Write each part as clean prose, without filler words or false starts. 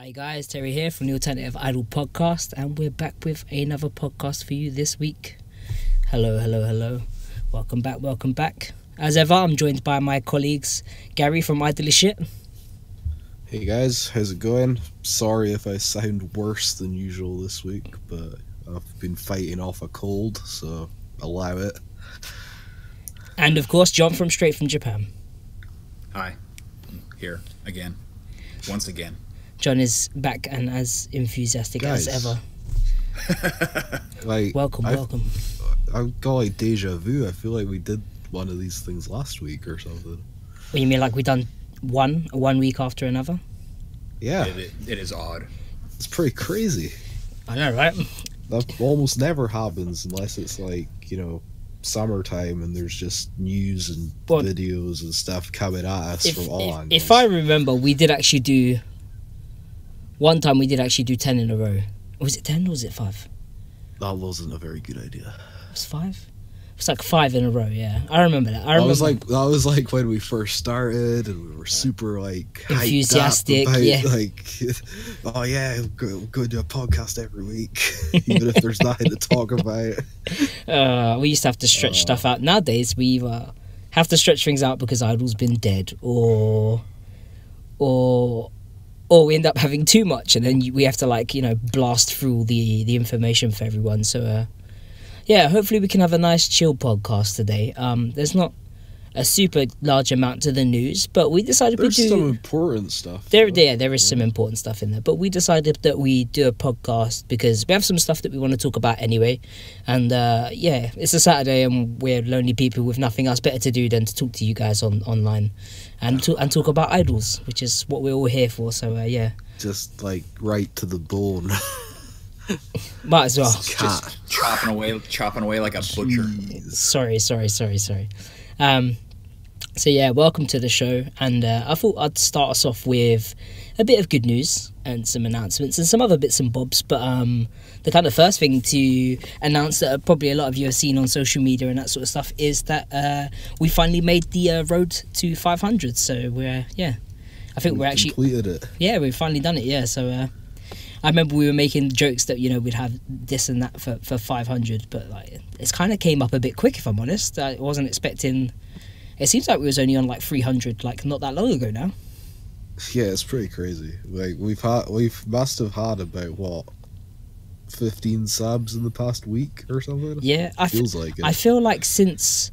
Hi guys, Terry here from the Alternative Idol podcast, and we're back with another podcast for you this week. Hello. Welcome back. As ever, I'm joined by my colleagues, Gary from Idol Shit. Hey guys, how's it going? Sorry if I sound worse than usual this week, but I've been fighting off a cold, so allow it. And of course, John from Straight from Japan. Hi, I'm here again, once again. John is back and as enthusiastic Guys. as ever. Welcome. I've got like deja vu. I feel like we did one of these things last week or something. What, you mean like we done one week after another? Yeah. It is odd. It's pretty crazy. I know, right? That almost never happens unless it's like, summertime and there's just news and videos and stuff coming at us from all angles. If I remember, we did actually do... One time we did actually do 10 in a row. Was it 10 or was it 5? That wasn't a very good idea. It was 5? It was like 5 in a row, yeah. I remember that. That was like when we first started and we were super like enthusiastic, hyped up about, oh yeah, we'll go do a podcast every week, even if there's nothing to talk about. We used to have to stretch stuff out. Nowadays, we either have to stretch things out because Idol's been dead, or we end up having too much, and then we have to blast through all the information for everyone. So yeah, hopefully we can have a nice chill podcast today. There's not a super large amount to the news, but we decided there's some important stuff. There is some important stuff in there, but we decided that we do a podcast because we have some stuff that we want to talk about anyway. And yeah, it's a Saturday and we're lonely people with nothing else better to do than to talk to you guys online and talk about idols, which is what we're all here for. So yeah, just like right to the bone. Might as well. Just chopping away like a butcher. Sorry. So yeah, welcome to the show, and I thought I'd start us off with a bit of good news and some announcements and some other bits and bobs, but the kind of first thing to announce that probably a lot of you have seen on social media and that sort of stuff is that we finally made the road to 500, so we're we're actually completed it. Yeah, we've finally done it, yeah, so I remember we were making jokes that, we'd have this and that for 500, but it's kind of came up a bit quick, if I'm honest. I wasn't expecting... It seems like we was only on 300 not that long ago now. Yeah, it's pretty crazy. We must have had about 15 subs in the past week or something. Yeah, feels like it. I feel like since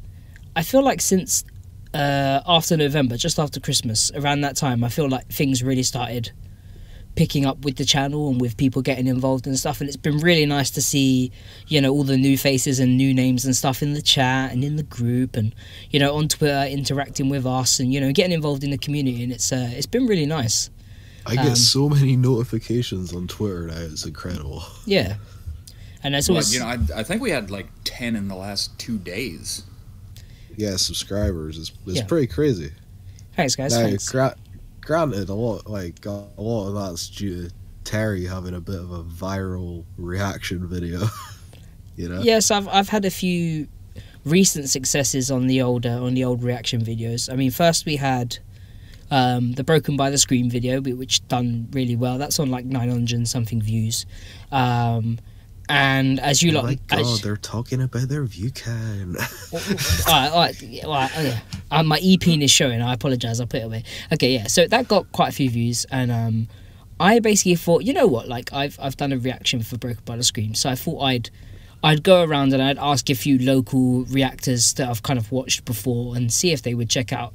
after November, just after Christmas, around that time, I feel like things really started picking up with the channel and with people getting involved and stuff, and it's been really nice to see all the new faces and new names and stuff in the chat and in the group and on Twitter interacting with us and getting involved in the community, and it's been really nice. I get so many notifications on Twitter now, it's incredible. Yeah, and that's always I think we had 10 in the last 2 days. Yeah, subscribers is pretty crazy. Thanks guys. Granted, a lot of that's due to Terry having a bit of a viral reaction video. Yes, I've had a few recent successes on the old reaction videos. I mean, first we had the Broken by the Scream video, which done really well. That's on 900 and something views. And as you oh my god, they're talking about their view count. My e-peen is showing. I apologise, I'll put it away. Okay, yeah, so that got quite a few views, and I basically thought, I've done a reaction for Broken by the Scream, so I thought I'd go around and I'd ask a few local reactors that I've kind of watched before and see if they would check out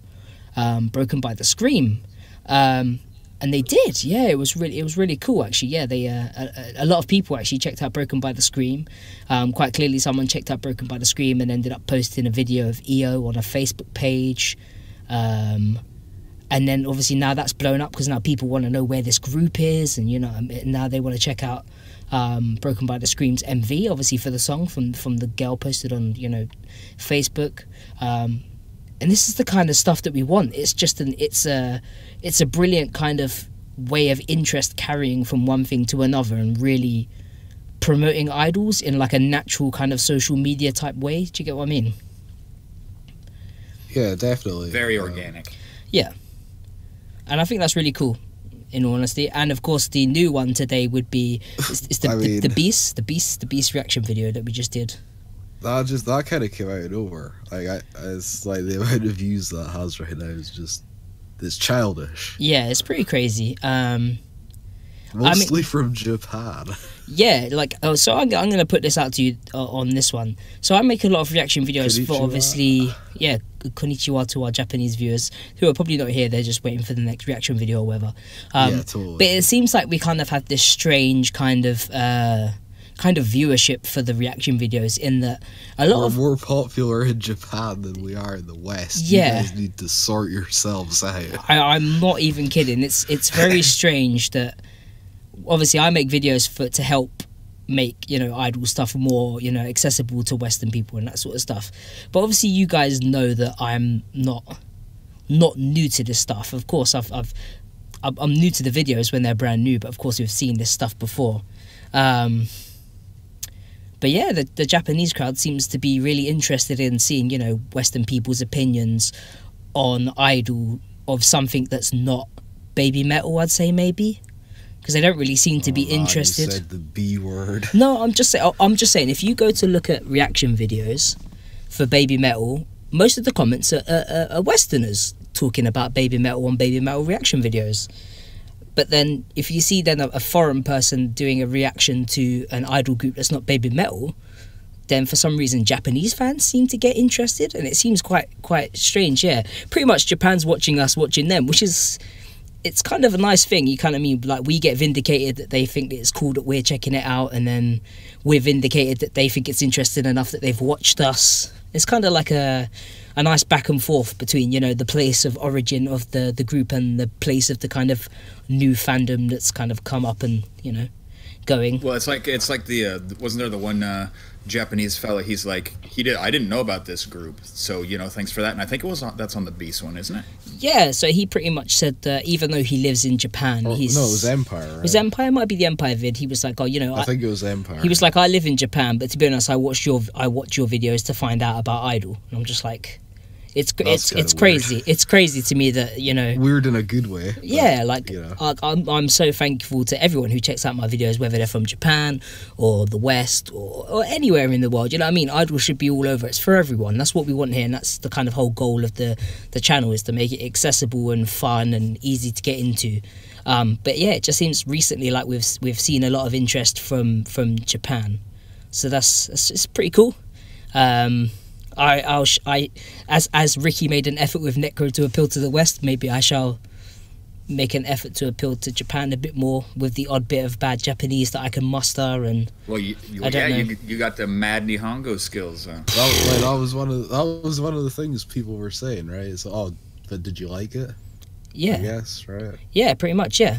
Broken by the Scream. And they did, yeah. It was really cool, actually. Yeah, they a lot of people actually checked out Broken by the Scream. Quite clearly, someone checked out Broken by the Scream and ended up posting a video of EO on a Facebook page. And then obviously now that's blown up because now people want to know where this group is, and now they want to check out Broken by the Scream's MV, obviously for the song from the girl posted on Facebook. And this is the kind of stuff that we want. It's just it's a brilliant kind of way of interest carrying from one thing to another and really promoting idols in a natural kind of social media type way. Do you get what I mean? Yeah, definitely. Very organic. Yeah. And I think that's really cool. in all honesty. And of course, the new one today would be it's the Beast reaction video that we just did. That kind of came out of nowhere. Like it's like the amount of views that has right now is just it's childish. Yeah, it's pretty crazy. Mostly from Japan. Yeah, like so I'm gonna put this out to you on this one. So I make a lot of reaction videos Konnichiwa. for obviously konnichiwa to our Japanese viewers who are probably not here. They're just waiting for the next reaction video or whatever. Yeah, totally. But it seems like we kind of have this strange kind of viewership for the reaction videos in that we're more popular in Japan than we are in the West. Yeah. You guys need to sort yourselves out. I'm not even kidding. It's very strange that obviously I make videos to help make, you know, idol stuff more, you know, accessible to Western people and that sort of stuff. But obviously you guys know that I'm not new to this stuff. Of course I'm new to the videos when they're brand new, but of course we've seen this stuff before. But yeah, the Japanese crowd seems to be really interested in seeing, you know, Western people's opinions on idol of something that's not baby metal, I'd say, maybe. Because they don't really seem to be interested. You said the B word. No, I'm just saying, if you go to look at reaction videos for baby metal, most of the comments are Westerners talking about baby metal on baby metal reaction videos. But then if you see then a foreign person doing a reaction to an idol group that's not baby metal, then for some reason Japanese fans seem to get interested, and it seems quite strange. Yeah, pretty much Japan's watching us watching them, which is, it's kind of a nice thing. You kind of mean, like, we get vindicated that they think it's cool that we're checking it out, and then we're vindicated that they think it's interesting enough that they've watched us. It's kind of like a nice back and forth between, you know, the place of origin of the group and the place of the kind of new fandom that's kind of come up and, you know, going. Well, it's like the wasn't there the one Japanese fella? He's like, I didn't know about this group, so, you know, thanks for that. And I think that's on the Beast one, isn't it? Yeah, so he pretty much said that even though he lives in Japan, No, it was Empire, right? It was Empire? It might be the Empire vid. He was like, oh, you know, I think it was Empire. He was like, I live in Japan, but to be honest, I watch your videos to find out about idol. And I'm just like, it's crazy. Weird. It's crazy to me that, you know, weird in a good way. Yeah, like, you know. I'm so thankful to everyone who checks out my videos, whether they're from Japan or the West or anywhere in the world. You know what I mean? Idol should be all over. It's for everyone. That's what we want here, and that's the kind of whole goal of the channel, is to make it accessible and fun and easy to get into. But yeah, it just seems recently like we've seen a lot of interest from Japan, so it's pretty cool. As Ricky made an effort with Necro to appeal to the West, maybe I shall make an effort to appeal to Japan a bit more with the odd bit of bad Japanese that I can muster. And well, you got the mad Nihongo skills. That was one of the things people were saying, right? So, but did you like it? Yeah. I guess, right? Yeah, pretty much. Yeah.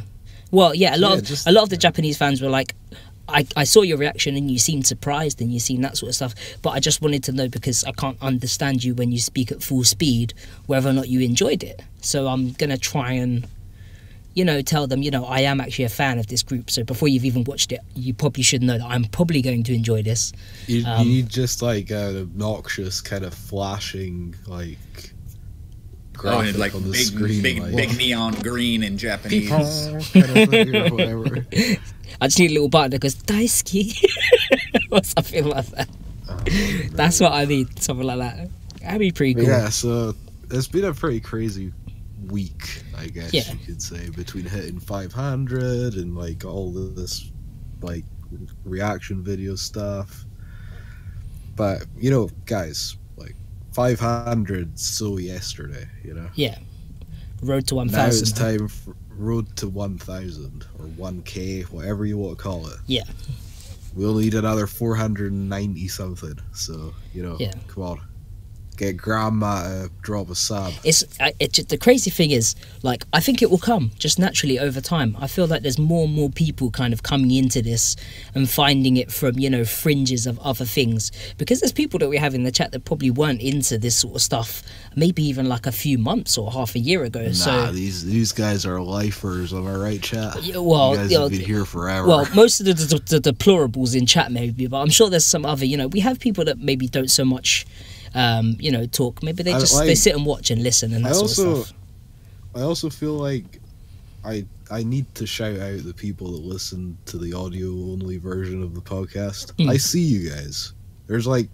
Well, yeah, a lot of the Japanese fans were like, I saw your reaction and you seemed surprised and you seemed that sort of stuff, but I just wanted to know, because I can't understand you when you speak at full speed, whether or not you enjoyed it. So I'm going to try and, you know, tell them, you know, I am actually a fan of this group, so before you've even watched it, you probably should know that I'm probably going to enjoy this. You need just like an obnoxious kind of flashing, like, graphic like on the big, screen, big neon green in Japanese. kind of thing or whatever. I just need a little button that goes daisuki or something like that. That's what I need, something like that. That'd be pretty cool. Yeah, so it's been a pretty crazy week, I guess you could say, between hitting 500 and like all this like reaction video stuff. But you know, guys, like 500 so yesterday, you know. Yeah. Road to 1,000. Now it's time for road to 1,000 or 1K, whatever you want to call it. Yeah. We'll need another 490 something. So, you know, come on. Get grandma to drop a sub. It's the crazy thing is, like, I think it will come just naturally over time. I feel like there's more and more people kind of coming into this and finding it from, you know, fringes of other things, because there's people that we have in the chat that probably weren't into this sort of stuff maybe even like a few months or half a year ago. So these guys are lifers, am I right, chat? Yeah, well, you guys have been here forever. Well, most of the deplorables in chat maybe, but I'm sure there's some other, you know, we have people that maybe don't so much you know, talk. Maybe they just they sit and watch and listen and that sort of stuff. I also feel like I I need to shout out the people that listen to the audio only version of the podcast. I see you guys. There's like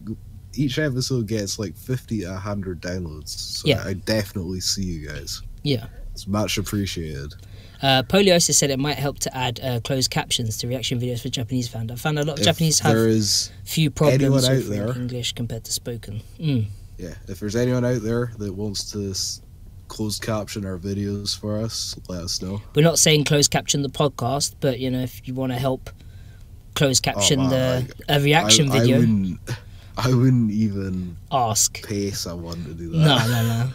each episode gets like 50 to 100 downloads. So I definitely see you guys. Yeah. It's much appreciated. Poliosis said it might help to add closed captions to reaction videos for Japanese fans. I found a lot of Japanese have few problems with English compared to spoken. Yeah, if there's anyone out there that wants to closed caption our videos for us, let us know. We're not saying closed caption the podcast, but you know, if you want to help closed caption a reaction video, I wouldn't even ask pay someone to do that. No.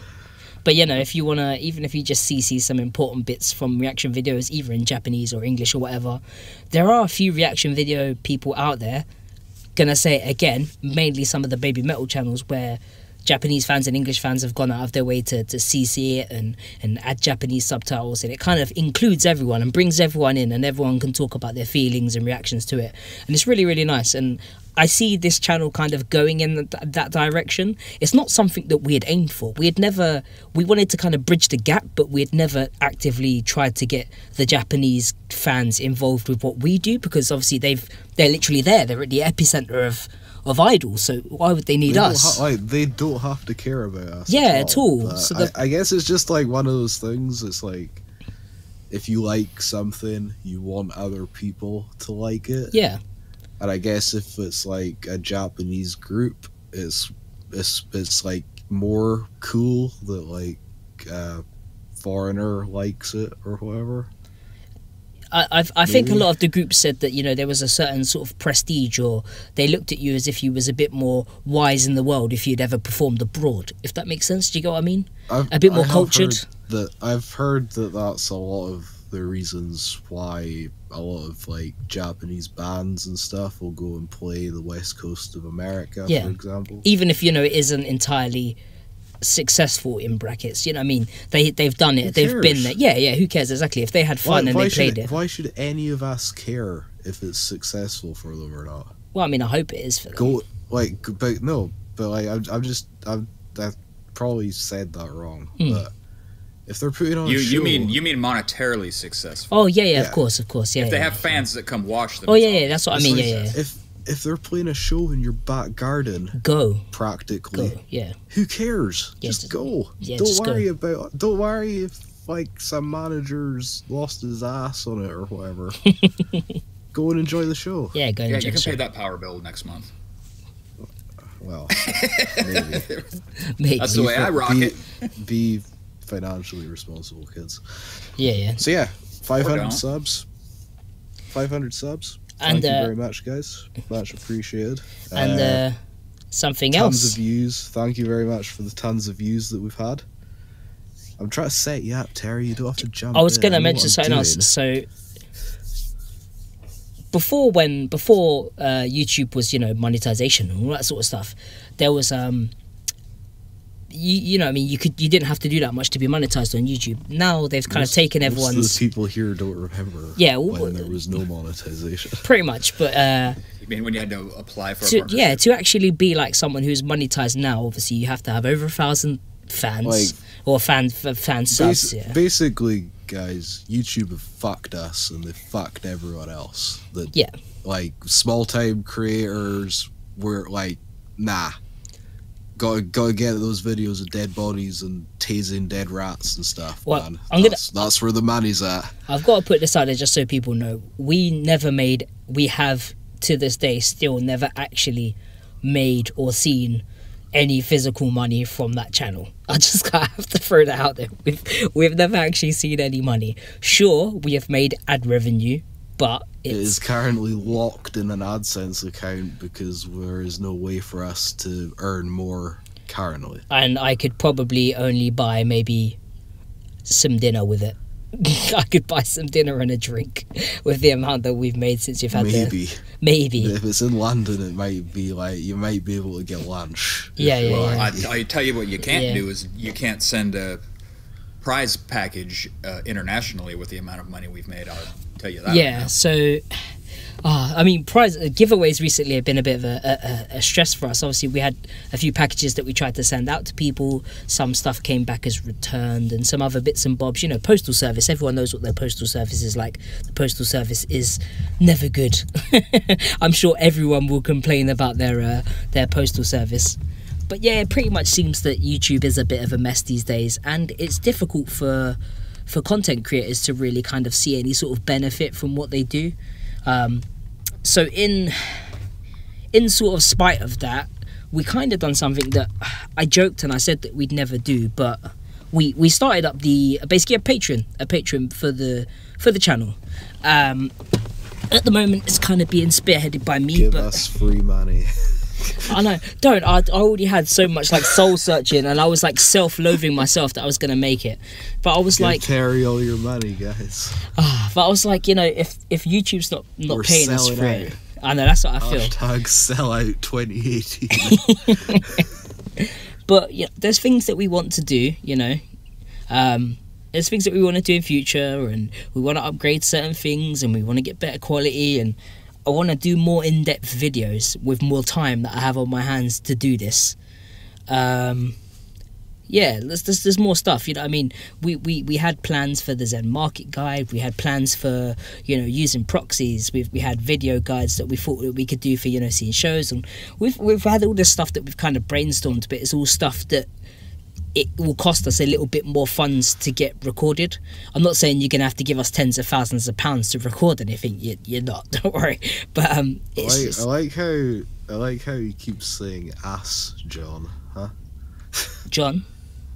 But you know, if you wanna, even if you just see some important bits from reaction videos, either in Japanese or English or whatever, there are a few reaction video people out there. Gonna say it again, mainly some of the baby metal channels where Japanese fans and English fans have gone out of their way to CC it and add Japanese subtitles, and it kind of includes everyone and brings everyone in, and everyone can talk about their feelings and reactions to it, and it's really, really nice. And I see this channel kind of going in that direction. It's not something that we had aimed for. We wanted to kind of bridge the gap, but we had never actively tried to get the Japanese fans involved with what we do, because obviously they're literally there. They're at the epicenter of idols, so why would they need us? They don't have to care about us. At all. So I guess it's just like one of those things. It's like, if you like something, you want other people to like it. Yeah. And I guess if it's like a Japanese group, it's like more cool that like a foreigner likes it or whatever. I think a lot of the groups said that, you know, there was a certain sort of prestige, or they looked at you as if you was a bit more wise in the world if you'd ever performed abroad, if that makes sense. Do you get what I mean? A bit more cultured. I've heard that that's a lot of the reasons why a lot of like Japanese bands and stuff will go and play the west coast of America, for example. Even if, you know, it isn't entirely successful in brackets, you know what I mean? They've done it. They've been there. Yeah, who cares? Exactly. If they had fun and they played it. Why should any of us care if it's successful for them or not? Well, I mean, I hope it is for them. I probably said that wrong. But if they're putting on a show, you mean monetarily successful? Oh yeah, of course, yeah. If they have fans that come watch them. Oh yeah, that's what I mean. Yeah. If they're playing a show in your back garden, go. Practically. Go, yeah. Who cares? Just go. Yeah, don't worry if like some manager's lost his ass on it or whatever. Go and enjoy the show. Yeah, go and enjoy you the show. can pay that power bill next month. Well, maybe. That's the way I rock it. Be financially responsible, kids. Yeah. So yeah, 500 subs. 500 subs. Thank you very much, guys. Much appreciated. And something else. Tons of views. Thank you very much for the tons of views that we've had. I'm trying to set you up, Terry. You don't have to jump. I was going to mention something else. So before YouTube was, you know, monetization and all that sort of stuff, there was you know, I mean, you didn't have to do that much to be monetized on YouTube. Now they've kind of taken everyone's. Most of the people here don't remember. Yeah, when there was no monetization. Pretty much, but. You mean when you had to apply for? To actually be like someone who's monetized now, obviously you have to have over 1,000 fans or fan subs. Basically, guys, YouTube have fucked us and they fucked everyone else. Like small time creators were like, nah. Gotta get those videos of dead bodies and tasing dead rats and stuff, man. That's where the money's at. I've got to put this out there just so people know. We have to this day still never actually made or seen any physical money from that channel. I just have to throw that out there. We've never actually seen any money. Sure, we have made ad revenue, but it is currently locked in an AdSense account because there is no way for us to earn more currently. And I could probably only buy maybe some dinner with it. I could buy some dinner and a drink with the amount that we've made since you've had Maybe. If it's in London, it might be like you might be able to get lunch. I tell you what you can't do is you can't send a prize package internationally with the amount of money we've made. I'll tell you that. Yeah, so I mean, prize giveaways recently have been a bit of a stress for us. Obviously, we had a few packages that we tried to send out to people. Some stuff came back as returned, and some other bits and bobs. You know, postal service. Everyone knows what their postal service is like. The postal service is never good. I'm sure everyone will complain about their postal service. But yeah, it pretty much seems that YouTube is a bit of a mess these days, and it's difficult for content creators to really kind of see any sort of benefit from what they do. So in sort of spite of that, we kind of done something that I joked and I said that we'd never do, but we started up basically a Patreon for the channel. At the moment, it's kind of being spearheaded by me. Give us free money. I know. Don't. I already had so much like soul searching, and I was like self-loathing myself that I was gonna make it. But I was like, carry all your money, guys. But I was like, you know, if YouTube's not paying us for it, I know that's what I feel. Hashtag sellout 2018. But yeah, there's things that we want to do. You know, there's things that we want to do in future, and we want to upgrade certain things, and we want to get better quality, and I want to do more in-depth videos with more time that I have on my hands to do this. Yeah, there's more stuff, you know what I mean? We had plans for the Zen Market Guide. We had plans for, you know, using proxies. We had video guides that we thought that we could do for, you know, seeing shows. And we've had all this stuff that we've kind of brainstormed, but it's all stuff that it will cost us a little bit more funds to get recorded. I'm not saying you're gonna have to give us tens of thousands of pounds to record anything. You're not. Don't worry. But I like how you keep saying ass, John. Huh? John.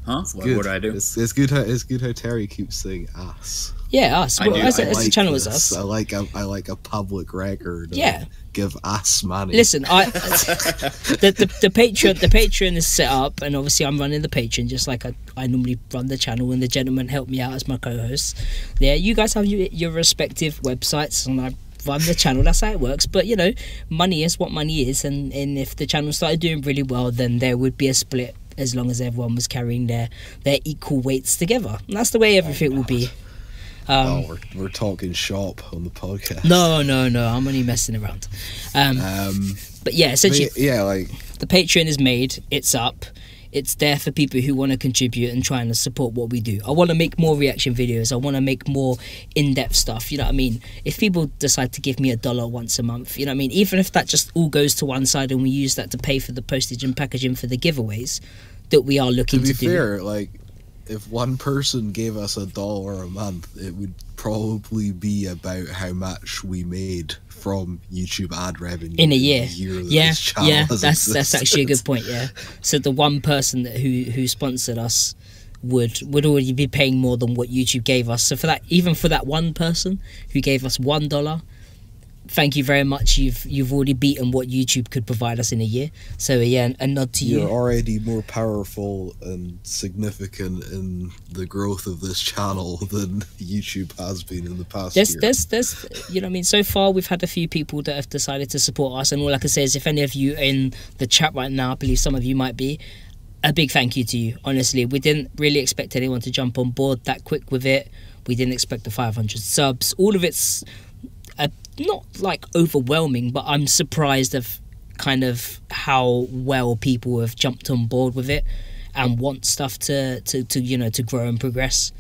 Huh? What would I do? It's good how Terry keeps saying ass. Yeah, us. Well, as the channel is us. I like a public record. Yeah. Give us money. Listen, the Patreon is set up, and obviously I'm running the Patreon just like I normally run the channel, and the gentleman helped me out as my co-host. Yeah, you guys have your respective websites, and I run the channel. That's how it works. But you know, money is what money is, and if the channel started doing really well, then there would be a split as long as everyone was carrying their equal weights together. And that's the way everything will be. We're talking shop on the podcast. No, I'm only messing around. But yeah, essentially, like the Patreon is made, it's up, it's there for people who want to contribute and trying to support what we do. I want to make more reaction videos. I want to make more in-depth stuff. You know what I mean? If people decide to give me $1 once a month, you know what I mean? Even if that just all goes to one side and we use that to pay for the postage and packaging for the giveaways that we are looking to do. To be fair, like, if one person gave us $1 a month, it would probably be about how much we made from YouTube ad revenue in a year. That's actually a good point. Yeah, so the one person who sponsored us would already be paying more than what YouTube gave us. So for that, even for that one person who gave us $1, thank you very much. You've already beaten what YouTube could provide us in a year. So yeah, a nod to you. You're already more powerful and significant in the growth of this channel than YouTube has been in the past year. There's you know what I mean? So far we've had a few people that have decided to support us, and all I can say is if any of you are in the chat right now, I believe some of you might be, a big thank you to you. Honestly, we didn't really expect anyone to jump on board that quick with it. We didn't expect the 500 subs. All of it's not like overwhelming, but I'm surprised of kind of how well people have jumped on board with it and want stuff to you know, to grow and progress.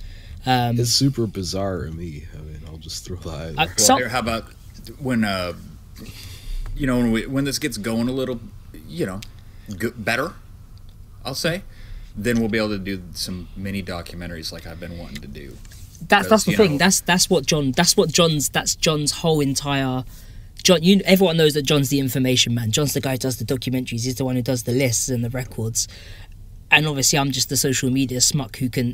It's super bizarre to me. I mean, I'll just throw that out there. How about when you know, when this gets going a little, you know, better, I'll say, then we'll be able to do some mini documentaries like I've been wanting to do. That's the thing. That's John's whole entire. John, everyone knows that John's the information man. John's the guy who does the documentaries. He's the one who does the lists and the records. And obviously, I'm just the social media smuck who can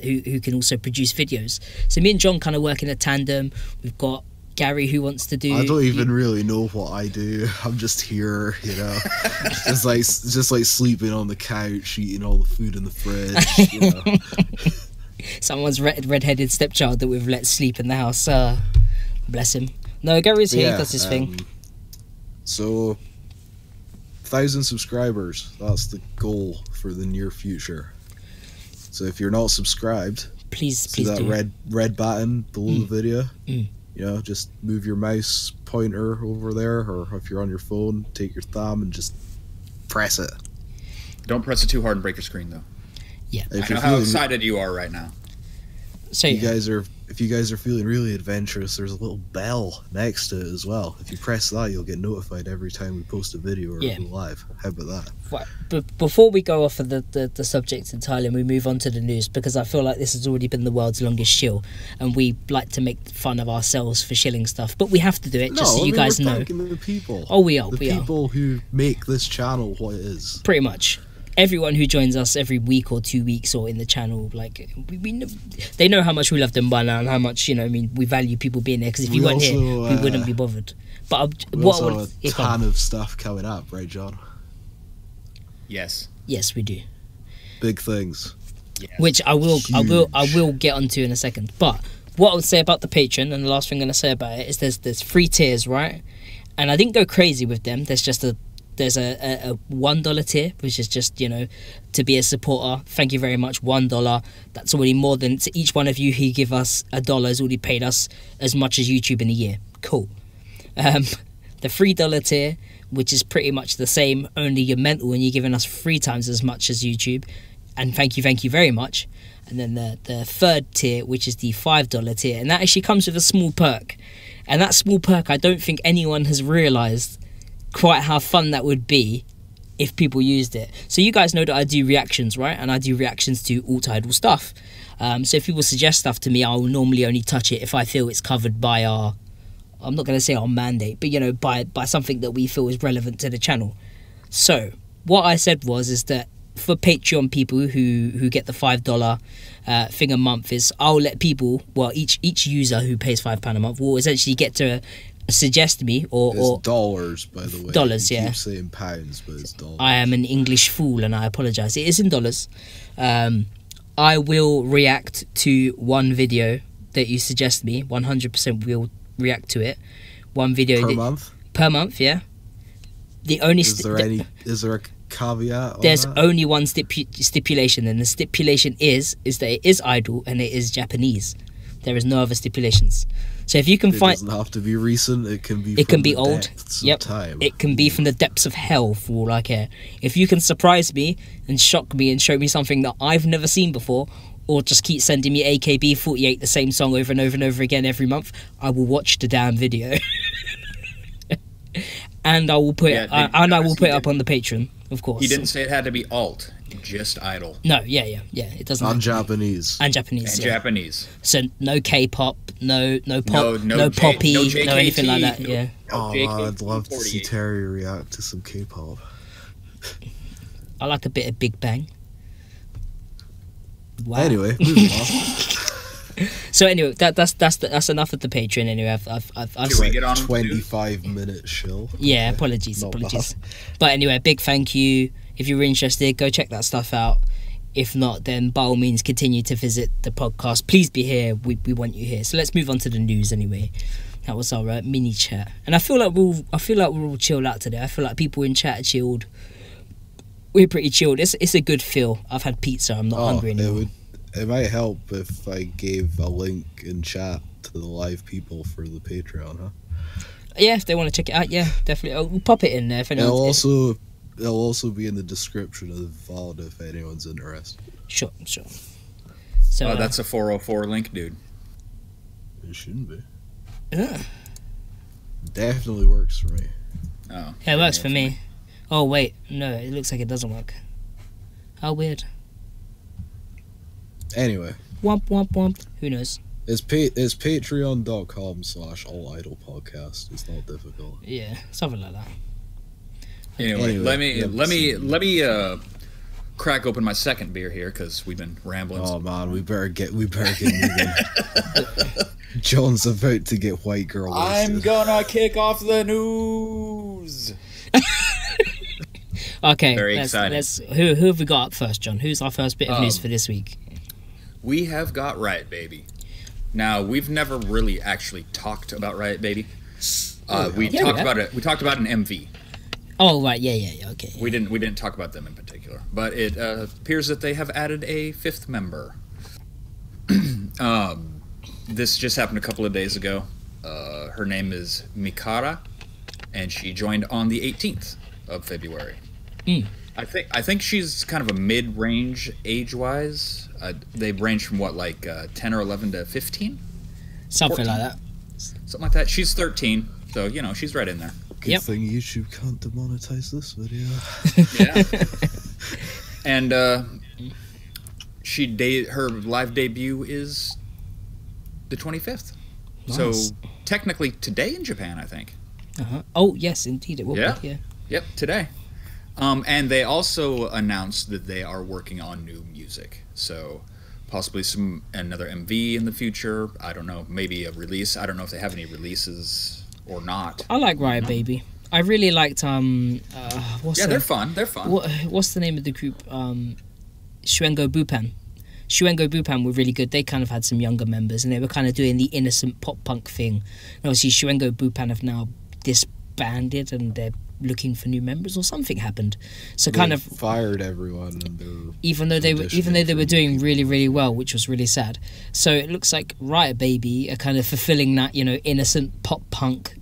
also produce videos. So me and John kind of work in a tandem. We've got Gary who wants to do. I don't even really know what I do. I'm just here, you know, just like sleeping on the couch, eating all the food in the fridge. You know. Someone's red-headed stepchild that we've let sleep in the house. Bless him. No, Gary's here. He does his thing. So, 1,000 subscribers. That's the goal for the near future. So if you're not subscribed, please that do. red button below the video. You know, just move your mouse pointer over there, or if you're on your phone, take your thumb and just press it. Don't press it too hard and break your screen, though. Yeah. I know how excited you are right now. So if you guys are feeling really adventurous, there's a little bell next to it as well. If you press that, you'll get notified every time we post a video or go live. How about that? Right. But before we go off of the subject entirely and we move on to the news, because I feel like this has already been the world's longest shill, and we like to make fun of ourselves for shilling stuff, but we have to do it just so you guys know. The people. Oh, we are. The people who make this channel what it is. Pretty much. Everyone who joins us every week or 2 weeks or in the channel, like we know, they know how much we love them by now and how much, you know, I mean, we value people being there, because if you weren't here, we wouldn't be bothered. But we also have a ton of stuff coming up, right, John? Yes. Yes, we do. Big things. Yes. Which I will get onto in a second. But what I would say about the Patreon, and the last thing I'm going to say about it, is there's 3 tiers, right? And I didn't go crazy with them. There's a $1 tier, which is just, you know, to be a supporter. Thank you very much. $1. That's already more than, to each one of you who give us $1 has already paid us as much as YouTube in a year. Cool. The $3 tier, which is pretty much the same, only you're mental when you're giving us 3 times as much as YouTube. And thank you very much. And then the third tier, which is the $5 tier, and that actually comes with a small perk. And that small perk, I don't think anyone has realised quite how fun that would be if people used it. So you guys know that I do reactions, right? And I do reactions to alt-idol stuff. So if people suggest stuff to me, I will normally only touch it if I feel it's covered by our, I'm not going to say our mandate, but, you know, by something that we feel is relevant to the channel. So what I said is that for Patreon people who get the $5 thing a month, is I'll let people, well, each user who pays £5 a month will essentially get to suggest me or dollars, by the way. Dollars, you yeah. keep saying pounds, but it's dollars. I am an English fool and I apologise. It is in dollars. I will react to one video that you suggest me. 100% will react to it. One video per month. Per month, yeah. The only is there a caveat on there's that? only one stipulation, and the stipulation is that it is idol and it is Japanese. There is no other stipulations. So if you can find, it doesn't have to be recent. It can be. It can be old. Yep. Time. It can be from the depths of hell, for all I care. If you can surprise me and shock me and show me something that I've never seen before, or just keep sending me AKB48 the same song over and over and over again every month, I will watch the damn video. And I will put it. And I will put it up on the Patreon, of course. He didn't say it had to be alt, just idol. No, yeah. It doesn't. And Japanese. And Japanese. And yeah. Japanese. So no K-pop, no pop, no poppy, no no anything like that. no, Yeah. Oh, I'd love to see Terry react to some K-pop. I like a bit of Big Bang. Wow. Anyway, moving on. So anyway, that's enough of the Patreon. Anyway, I've Can we get on 25-minute shill. Yeah, Okay. apologies. Not bad. But anyway, big thank you. If you're interested, go check that stuff out. If not, then by all means continue to visit the podcast. Please be here. We want you here. So let's move on to the news anyway. That was our mini chat, and I feel like we're all chilled out today. I feel like people in chat are chilled. We're pretty chilled. It's a good feel. I've had pizza. I'm not hungry anymore. It might help if I gave a link in chat to the live people for the Patreon, huh? Yeah, if they want to check it out, yeah, definitely. We'll pop it in there. If it'll also be in the description of the VOD if anyone's interested. Sure. So that's a 404 link, dude. It shouldn't be. Yeah. Definitely works for me. Oh, Yeah, it works for me. Oh wait, no, it looks like it doesn't work. How weird. Anyway. Womp womp womp. Who knows? It's patreon.com/allidelpodcast. It's not difficult. Yeah, something like that. Anyway, let me crack open my second beer here because we've been rambling. Oh man, we better get moving. John's about to get white girl wasted. I'm gonna kick off the news. Okay, Very exciting. Who have we got up first, John? Who's our first bit of news for this week? We have got Riot Baby. Now, we've never really actually talked about Riot Baby. We talked about it. We talked about an MV. Oh right, yeah. Okay. We didn't talk about them in particular, but it appears that they have added a 5th member. This just happened a couple of days ago. Her name is Mikara, and she joined on the 18th of February. I think she's kind of a mid-range age-wise. They range from what, like 10 or 11 to 15? Something 14? like that. Something like that. She's 13, so you know she's right in there. Good thing YouTube can't demonetize this video. Yeah. And her live debut is the 25th. Nice. So technically today in Japan, I think. Oh yes, indeed it will be. Yeah. Yep, today. And they also announced that they are working on new music. So possibly another MV in the future. I don't know. Maybe a release. I don't know if they have any releases or not. I like Riot Baby. I really liked they're fun. They're fun. What's the name of the group? Shuengo Bupan. Shuengo Bupan were really good. They kind of had some younger members, and they were kind of doing the innocent pop punk thing. And obviously, Shuengo Bupan have now disbanded, and they're looking for new members, or something happened. So They fired everyone, and even though they were doing really, really well, which was really sad. So it looks like Riot Baby are kind of fulfilling that, you know, innocent pop punk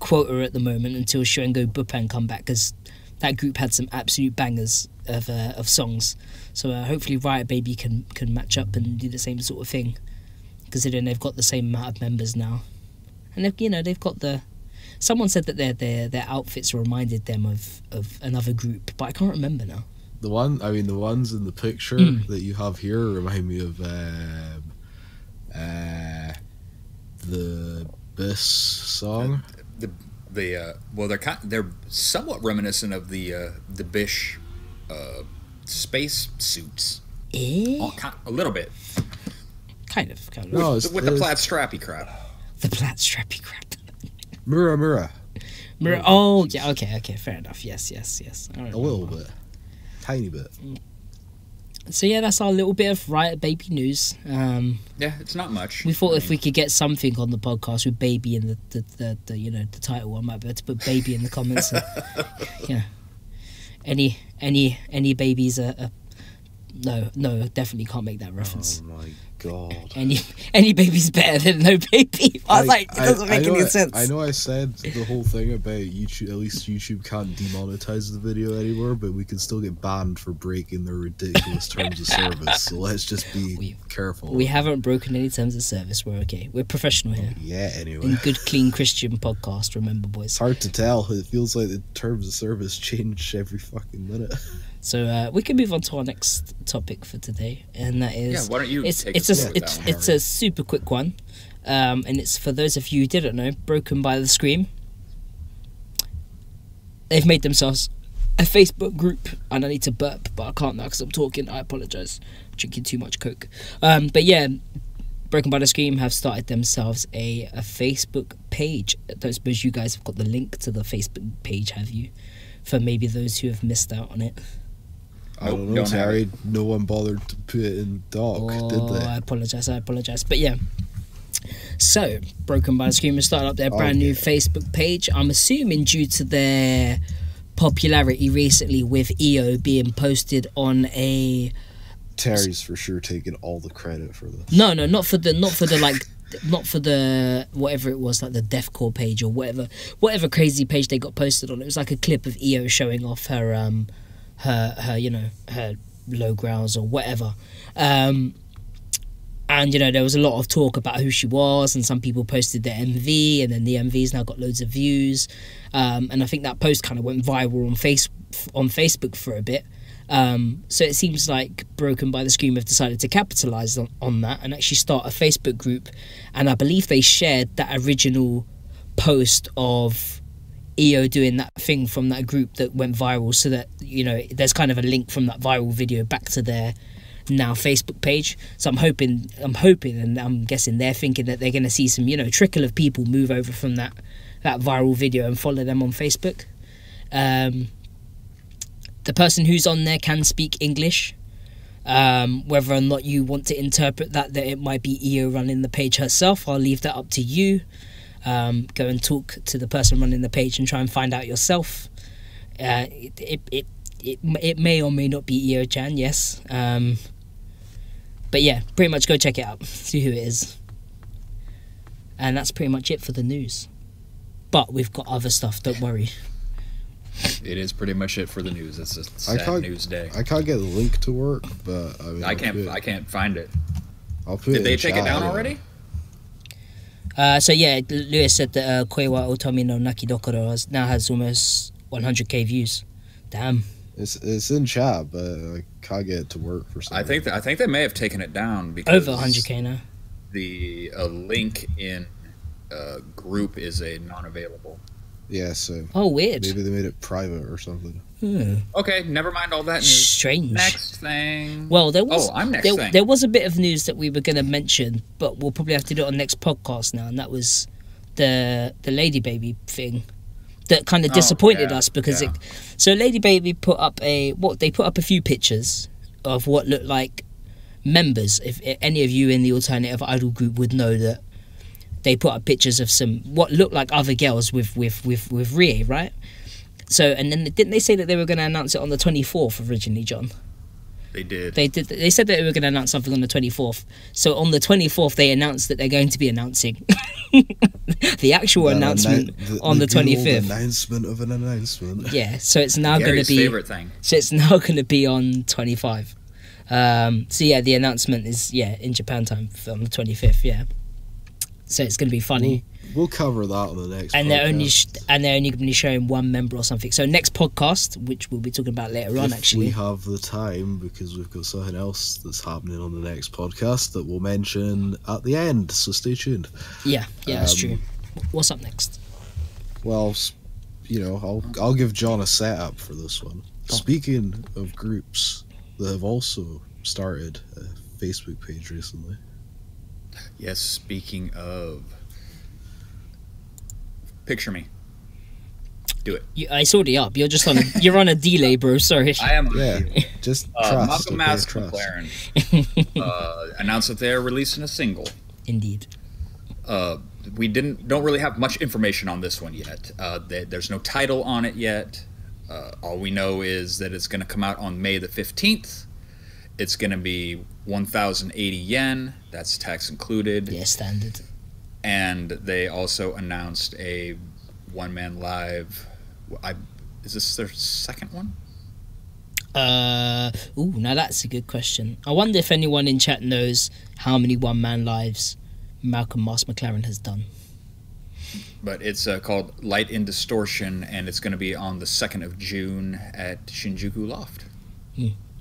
quota at the moment until Shuengo Bupan come back, because that group had some absolute bangers of songs. So hopefully Riot Baby can match up and do the same sort of thing, considering they've got the same amount of members now, and they've got the. Someone said that their outfits reminded them of another group, but I can't remember now. the ones in the picture that you have here remind me of the Biss song. They're somewhat reminiscent of the Bish space suits. A little bit. Kind of. No, with the plaid strappy crap. The plaid strappy crap. Mirror. Oh, yeah. Okay. Fair enough. Yes. A little bit, tiny bit. So yeah, that's our little bit of Riot Baby news. Yeah, it's not much. We thought if we could get something on the podcast with baby in the title, I might be able to put baby in the comments. And, any babies are no, definitely can't make that reference. Oh my god! Any baby's better than no baby. I was like, it doesn't make any sense. I know I said the whole thing about YouTube. At least YouTube can't demonetize the video anymore, but we can still get banned for breaking their ridiculous terms of service. So let's just be careful. We haven't broken any terms of service. We're okay. We're professional here. Yeah. Anyway, in good, clean Christian podcast. Remember, boys. It's hard to tell. It feels like the terms of service change every fucking minute. So we can move on to our next topic for today, and that is why don't you it's a super quick one, and it's for those of you who didn't know. Broken by the Scream. They've made themselves a Facebook group, and I need to burp, but I can't now because I'm talking. I apologise. Drinking too much Coke. But yeah, Broken by the Scream have started themselves a Facebook page. I don't suppose you guys have got the link to the Facebook page, have you? For maybe those who have missed out on it. I don't know, Terry. No one bothered to put it in doc, did they? I apologise. But yeah. So, Broken by the Scream has started up their brand new Facebook page. I'm assuming due to their popularity recently with EO being posted on a... Terry's for sure taking all the credit for this. No, not for the whatever it was, like the deathcore page or whatever crazy page they got posted on. It was like a clip of EO showing off her low growls or whatever, and there was a lot of talk about who she was, and some people posted their MV, and then the MV's now got loads of views, and I think that post kind of went viral on Facebook for a bit. So it seems like Broken by the Scream have decided to capitalise on that and actually start a Facebook group, and I believe they shared that original post of EO doing that thing from that group that went viral, so that there's kind of a link from that viral video back to their now Facebook page. So I'm hoping and I'm guessing they're thinking that they're going to see some trickle of people move over from that viral video and follow them on Facebook. The person who's on there can speak English. Whether or not you want to interpret that it might be EO running the page herself, I'll leave that up to you. Go and talk to the person running the page and try and find out yourself. It may or may not be EO-chan, yes. But yeah, pretty much go check it out, see who it is. And that's pretty much it for the news. But we've got other stuff, don't worry. It is pretty much it for the news. It's a sad news day. I can't get the link to work, but I mean, I can't find it. I'll put Did they in take chat it down anyway. already? So yeah, Lewis said that Koi wa Otomi no Nakidokoro now has almost 100k views. Damn. It's in chat, but I can't get it to work for some reason. I think they may have taken it down because Over 100k now. The link in group is a non-available. Yeah, so Oh, weird. maybe they made it private or something. Okay, never mind all that news. Strange. Next thing. Well, there was I'm next thing. there was a bit of news that we were going to mention, but we'll probably have to do it on next podcast now, and that was the Lady Baby thing that kind of disappointed us because so Lady Baby put up they put up a few pictures of what looked like members. If any of you in the alternative idol group would know that they put up pictures of some what looked like other girls with Rie, right? So, and then didn't they say that they were going to announce it on the 24th originally, John? They did. They did. They said that they were going to announce something on the 24th. So on the 24th, they announced that they're going to be announcing the actual announcement on the 25th. Announcement of an announcement. Yeah. So it's now going to be favorite thing. So it's now going to be on 25. So yeah, the announcement is in Japan time on the 25th. Yeah. So it's going to be funny. We'll cover that on the next. And podcast. they're only going to be showing one member or something. So next podcast, which we'll be talking about later on, actually. We have the time because we've got something else that's happening on the next podcast that we'll mention at the end. So stay tuned. Yeah, that's true. What's up next? Well, I'll give John a setup for this one. Oh. Speaking of groups that have also started a Facebook page recently. Yes, speaking of... Picture me. Do it. It's already up. You're on a delay, bro. Sorry. I am. Yeah, just trust. Malcolm Mask McLaren announced that they're releasing a single. Indeed. We don't really have much information on this one yet. There's no title on it yet. All we know is that it's going to come out on May the 15th. It's going to be 1,080 yen. That's tax included. Yeah, standard. And they also announced a one-man live. Is this their second one? Now that's a good question. I wonder if anyone in chat knows how many one-man lives Malcolm Mask McLaren has done. But it's called Light in Distortion, and it's going to be on the 2nd of June at Shinjuku Loft.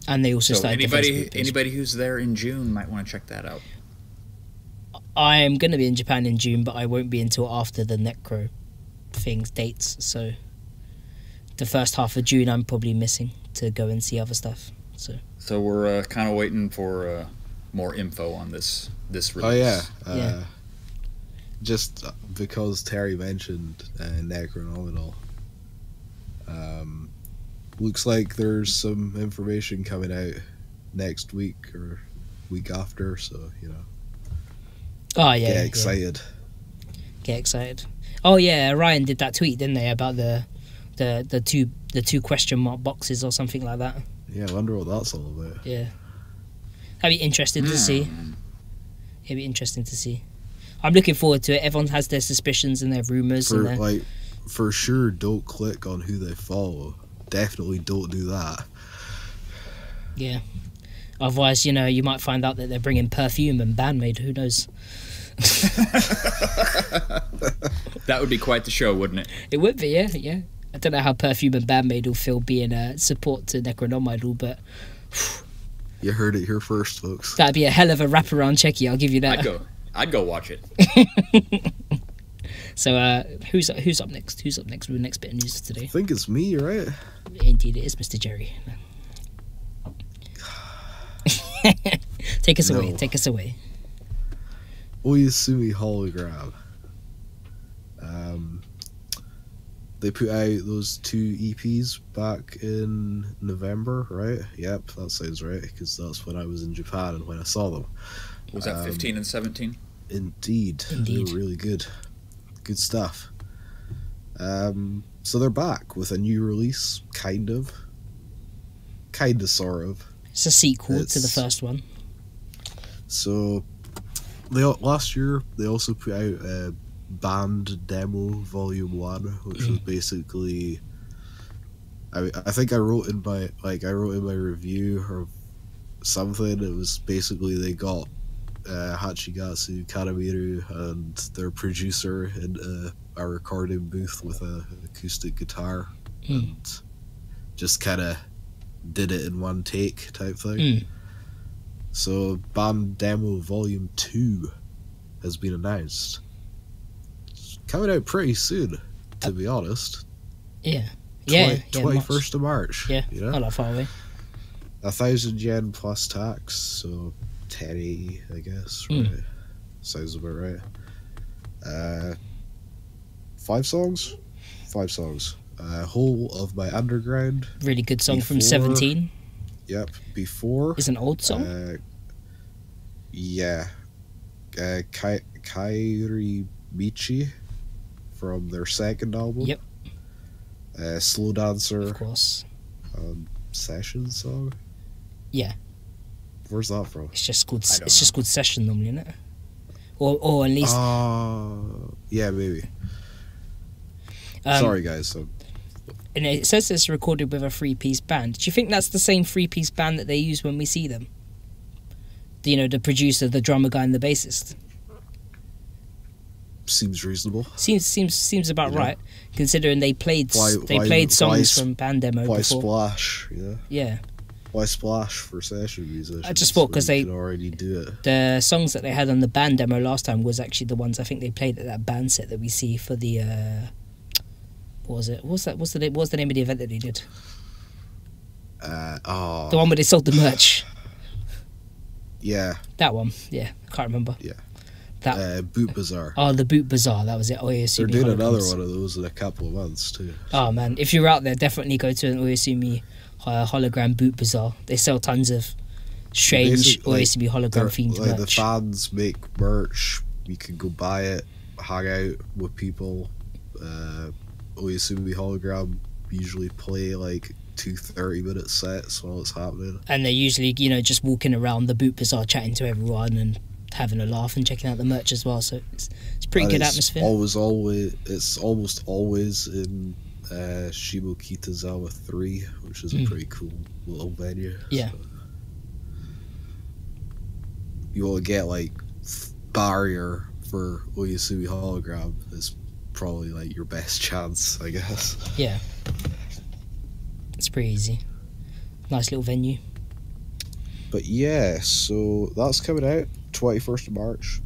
And they also started anybody who's there in June might want to check that out. I am going to be in Japan in June, but I won't be until after the Necro things dates. So the first half of June I'm probably missing to go and see other stuff. So we're kind of waiting for more info on this release. Oh yeah. Just because Terry mentioned Necronominal, looks like there's some information coming out next week or week after. So Oh yeah. Get excited. Get excited. Oh yeah, Ryan did that tweet, didn't they, about the two question mark boxes or something like that. Yeah, I wonder what that's all about. Yeah. That'd be interesting to see. It'd be interesting to see. I'm looking forward to it. Everyone has their suspicions and their rumours. For sure, don't click on who they follow. Definitely don't do that. Yeah. Otherwise, you might find out that they're bringing Perfume and Bandmate. Who knows? That would be quite the show, wouldn't it? It would be, yeah. I don't know how Perfume and Bandmate will feel being support to Necronomidal, but... You heard it here first, folks. That'd be a hell of a wraparound checky, I'll give you that. I'd go watch it. So, who's up next? Who's up next with the next bit of news today? I think it's me, right? Indeed, it is Mr. Jerry. Take us away. Oyasumi Hologram. They put out those 2 EPs back in November, right? Yep, that sounds right, because that's when I was in Japan and when I saw them. Was that 15 and 17? Indeed. They were really good. Good stuff. So they're back with a new release, kind of, sort of. It's a sequel to the first one. So, last year they also put out a band demo volume 1, which was basically, I think I wrote in my review or something. It was basically they got Hachigatsu Kanamiru and their producer in a recording booth with an acoustic guitar and just kind of did it in one take type thing. So band demo volume 2 has been announced. It's coming out pretty soon, to be honest. Yeah. 21st of March. Yeah, you know? not that far away. 1,000 yen plus tax, so 1080, I guess. Right? Sounds about right. 5 songs. Whole of My Underground. Really good song from 17. Yep. Before. Is an old song. Yeah. Kairi Michi from their second album. Yep. Slow Dancer. Of course. Session song. Yeah. Where's that from? It's just called Session normally, isn't it? Or at least. Yeah, maybe. Sorry, guys. And it says it's recorded with a 3-piece band. Do you think that's the same 3-piece band that they use when we see them? You know, the producer, the drummer guy, and the bassist. Seems reasonable. Seems about right, considering they played songs from band demo before. Why splash? Yeah. Yeah. Why splash for session musicians? I just thought because they can already do it. The songs that they had on the band demo last time was actually the ones I think they played at that band set that we see for the. What was it? What's the name of the event that they did? The one where they sold the merch. Yeah. That one. Yeah, I can't remember. Yeah. That Boot Bazaar. Oh, the Boot Bazaar. That was it. Oyasumi. They're doing another one of those in a couple of months too. Oh man, if you're out there, definitely go to an Oyasumi hologram Boot Bazaar. They sell tons of strange Oyasumi hologram themed merch. The fans make merch. You can go buy it, hang out with people. Oyasumi hologram usually play like 2 30-minute sets while it's happening, and they're usually just walking around the Boot Bazaar chatting to everyone and having a laugh and checking out the merch as well. So it's pretty good atmosphere. It's almost always in Shimokitazawa 3, which is a pretty cool little venue. Yeah. So you will get like barrier for Oyasumi hologram is probably like your best chance, I guess. Yeah. It's pretty easy. Nice little venue. But yeah, so that's coming out 21st of March.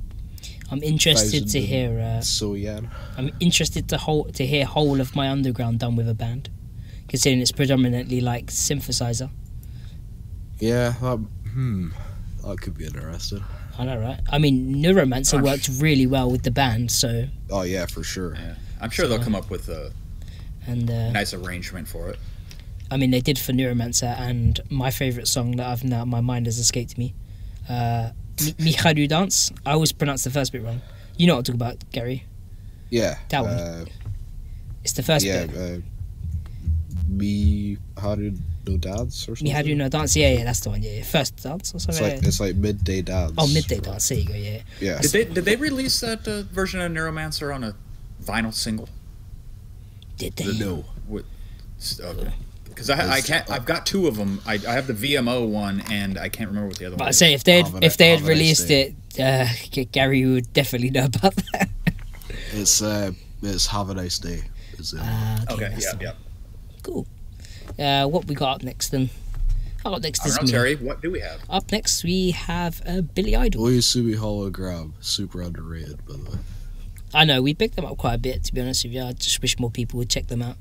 I'm interested to hear. I'm interested to hear Whole of My Underground done with a band, considering it's predominantly like synthesizer. Yeah, that could be interesting. I know, right? I mean, Neuromancer worked really well with the band, so. Oh yeah, for sure. Yeah. I'm sure they'll come up with a nice arrangement for it. I mean, they did for Neuromancer, and my favourite song that my mind has escaped me, Miharu Dance. I always pronounce the first bit wrong. You know what I'm talking about, Gary? Yeah. That one. It's the first bit. Miharu no Dance or something? Miharu no Dance, yeah, that's the one, yeah. First Dance or something. It's like Midday Dance. Oh, Midday Dance, there you go, yeah. Yeah. Did they release that version of Neuromancer on a vinyl single? Did they? No. Okay. Because I've got 2 of them. I have the VMO one, and I can't remember what the other one. But I is. say if they had released it, Gary would definitely know about that. It's Have a Nice Day. Okay, yeah. Cool. What we got up next then? Up next is me. Terry, what do we have? Up next we have Billy Idol. Oyasumi hologram, super underrated, by the way. I know, we picked them up quite a bit, to be honest with you. I just wish more people would check them out.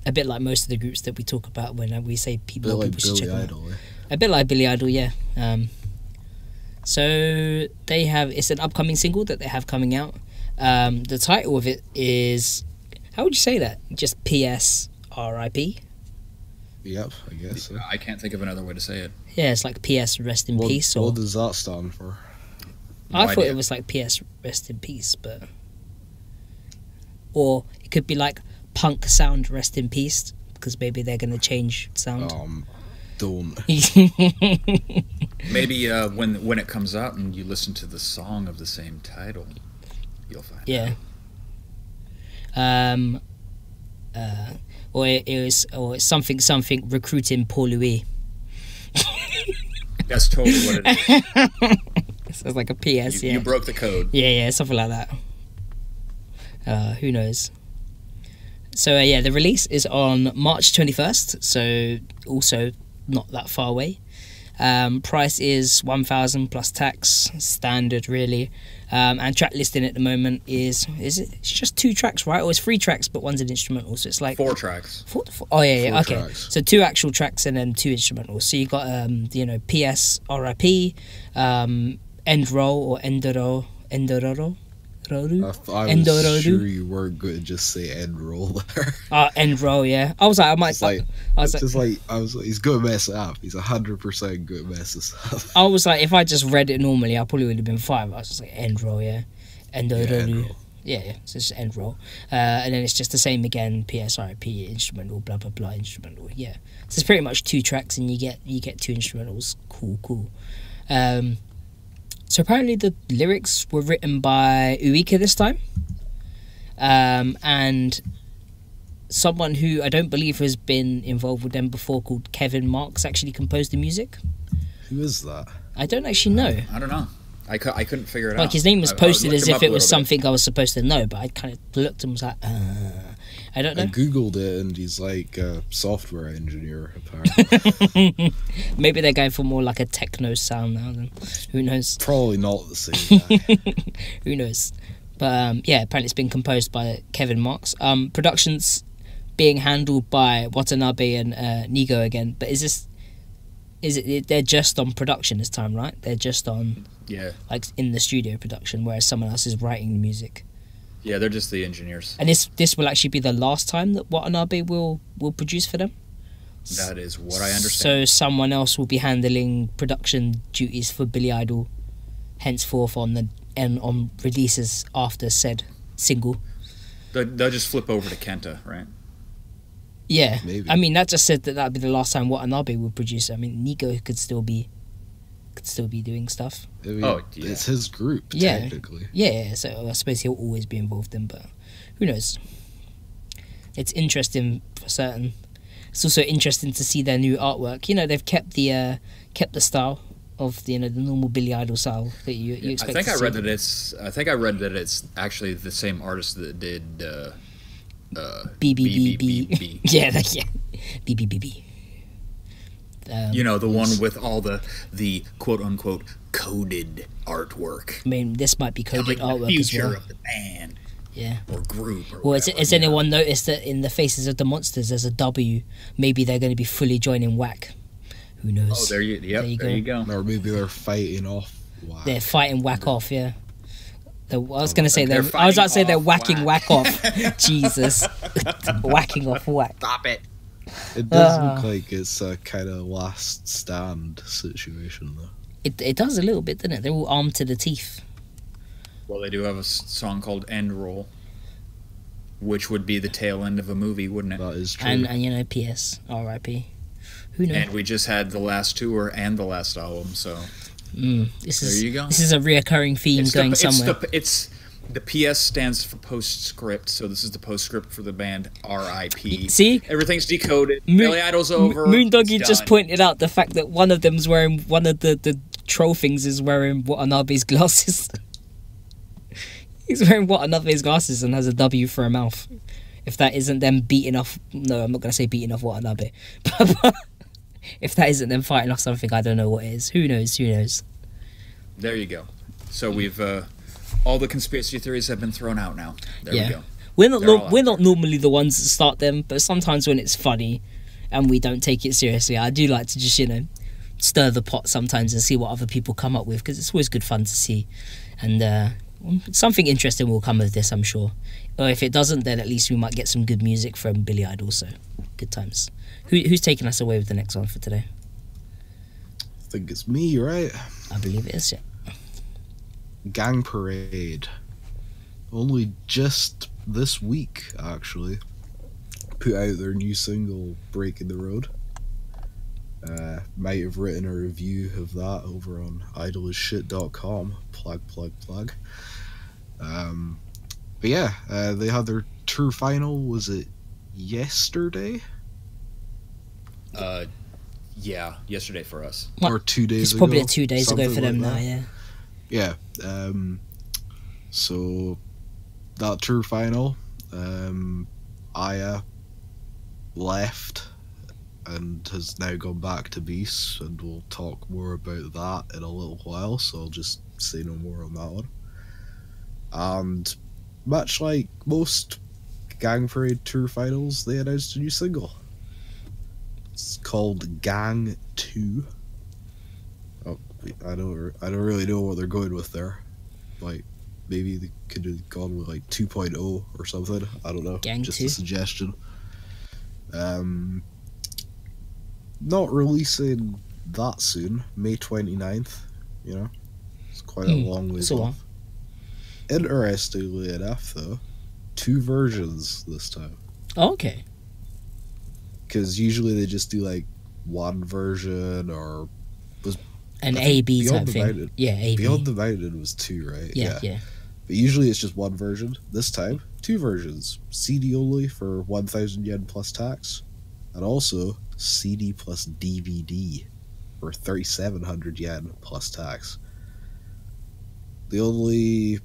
A bit like most of the groups that we talk about when we say people should check them out. A bit like Billy Idol, yeah. So they have, it's an upcoming single that they have coming out. The title of it is, how would you say that? Just P.S. R.I.P.? Yep, I guess so. I can't think of another way to say it. Yeah, it's like P.S. Rest in Peace. Or what does that stand for? I thought it was like P.S. Rest in Peace, but... Or it could be like Punk Sound Rest in Peace, because maybe they're going to change sound. Don't. Maybe when it comes out and you listen to the song of the same title, you'll find Yeah. Or it's something recruiting Paul Louis. That's totally what it is. Sounds like a PS. You broke the code. Yeah, something like that. Who knows? So yeah, the release is on March 21st, so also not that far away. Price is 1,000 plus tax, standard really. And track listing at the moment is it? It's just 2 tracks, right? Or it's 3 tracks, but one's an instrumental, so it's like 4 tracks. Oh yeah, 4 okay. tracks. So 2 actual tracks and then 2 instrumentals. So you got PS RIP, End Roll or Endoro. I was sure you weren't going to just say end roll there. End Roll, yeah. I was like, I might. He's going to mess it up. He's 100% going to mess this up. I was like, if I just read it normally, I probably would have been 5. I was just like, End Roll, yeah. End roll. Yeah, so it's just End Roll. And then it's just the same again, PSRP, instrumental, blah, blah, blah, instrumental, yeah. So it's pretty much 2 tracks and you get 2 instrumentals. Cool. So apparently the lyrics were written by Uika this time. And someone who I don't believe has been involved with them before, called Kevin Marks, actually composed the music. Who is that? I don't actually know. I don't know. I couldn't figure it out. Like, his name was posted as if it was bit. something I was supposed to know, but I kind of looked and was like, I don't know. I googled it and he's like a software engineer, apparently. Maybe they're going for more like a techno sound now, then. Who knows? Probably not the same guy. Who knows? But yeah, apparently it's been composed by Kevin Marks. Production's being handled by Watanabe and Nigo again, but is it they're just on production this time, right? They're just on like in the studio production, whereas someone else is writing the music. Yeah, they're just the engineers. And this will actually be the last time that Watanabe will produce for them. That is what I understand. So someone else will be handling production duties for Billy Idol, henceforth on releases after said single. They'll just flip over to Kenta, right? Yeah, maybe. I mean that just said that would be the last time Watanabe will produce. I mean Nigo could still be doing stuff. I mean, it's his group, technically. Yeah, so I suppose he'll always be involved in, but who knows? It's interesting for certain. It's also interesting to see their new artwork. You know, they've kept the style of the normal Billy Idol style that you expect. I think I read that it's actually the same artist that did BBBB. Yeah, BBBB. The one with all the quote unquote coded artwork. I mean, this might be coded artwork the as well. future of the band, or group. Or well, has anyone noticed that in the faces of the monsters there's a W? Maybe they're going to be fully joining Whack. Who knows? Oh, there you go. Or maybe they're fighting off Whack. They're fighting Whack off, yeah. I was going to say I was about to say they're whacking Whack off. Jesus, whacking off Whack. Stop it. It does look like it's a kind of last stand situation, though. It does a little bit, doesn't it? They're all armed to the teeth. Well, they do have a song called End Roll, which would be the tail end of a movie, wouldn't it? That is true. And PS, R.I.P. Who knows? And we just had the last tour and the last album, so there you go. This is a reoccurring theme somewhere. The PS stands for postscript, so this is the postscript for the band R.I.P. See? Everything's decoded. Billy Idol's over. Moondoggy just pointed out the fact that one of them's wearing, one of the troll things is wearing Watanabe's glasses. He's wearing Watanabe's glasses and has a W for a mouth. If that isn't them beating off... No, I'm not going to say beating off Watanabe. But if that isn't them fighting off something, I don't know what it is. Who knows? There you go. So we've... all the conspiracy theories have been thrown out now. There we go. We're not normally the ones that start them, but sometimes when it's funny and we don't take it seriously, I do like to just, stir the pot sometimes and see what other people come up with, because it's always good fun to see. And something interesting will come of this, I'm sure. Or if it doesn't, then at least we might get some good music from Billy Idol, so good times. Who's taking us away with the next one for today? I think it's me, right? I believe it is, yeah. Gang Parade. Only just this week, actually, put out their new single, Breaking the Road. Might have written a review of that over on idleasshit.com. Plug. But yeah, they had their tour final. Was it yesterday? Yeah, yesterday for us. Or 2 days It's ago? probably 2 days ago for them like now, yeah. Yeah. So that tour final, Aya left and has now gone back to Beast, and we'll talk more about that in a little while, so I'll just say no more on that one. And much like most Gang Parade tour finals, they announced a new single. It's called Gang 2. Oh, I don't really know what they're going with there. Like, maybe they could have gone with like 2.0 or something. I don't know. Gang Just 2. a suggestion. Not releasing that soon. May 29th. You know, it's quite a long way off. Interestingly enough, though, 2 versions this time. Oh, okay. Because usually they just do like 1 version, or was An A/B type Beyond the thing. Mountain. Yeah, A/B. Beyond the Mountain was 2, right? Yeah. But usually it's just 1 version. This time, 2 versions. CD only for 1,000 yen plus tax, and also CD plus DVD for 3,700 yen plus tax. The only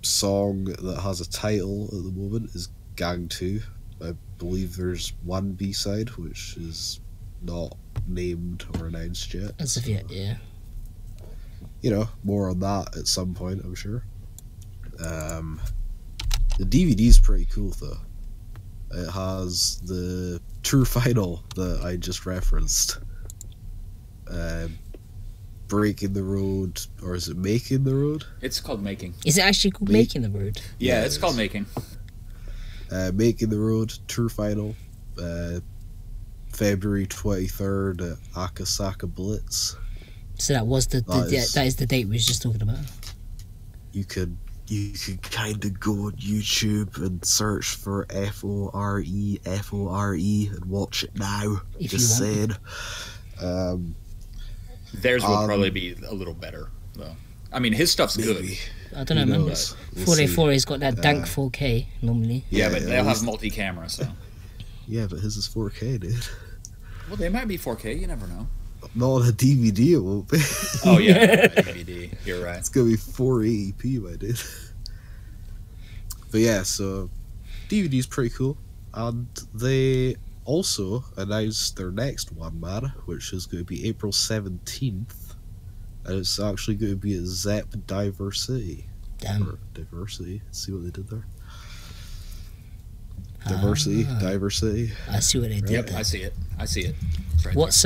song that has a title at the moment is Gang 2. I believe there's 1 B-side, which is not named or announced yet. As of yet, yeah. You know, more on that at some point, I'm sure. The DVD's pretty cool, though. It has the tour final that I just referenced. Breaking the Road, or is it Making the Road? It's called Making. Is it actually called Making the Road? Yeah, it's called Making. Making the Road tour final, February 23rd at Akasaka Blitz. So that was that is the date we was just talking about. You could kind of go on YouTube and search for FORE and watch it now. If just you saying. Theirs will probably be a little better, though. I mean, his stuff's maybe. good. I don't know, man. We'll 484 has got that dank 4K normally. Yeah, but they'll have multi-camera, so. Yeah, but his is 4K, dude. Well, they might be 4K. You never know. Not on a DVD, it won't be. Oh yeah, DVD. You're right. It's gonna be 480p, my dude. But yeah, so DVD's pretty cool, and they also announced their next one, man, which is going to be April 17th, and it's actually going to be at Zep Diversity. Damn. Or Diversity. See what they did there. Diversity. I see what they did Yep, there. I see it. It's right What's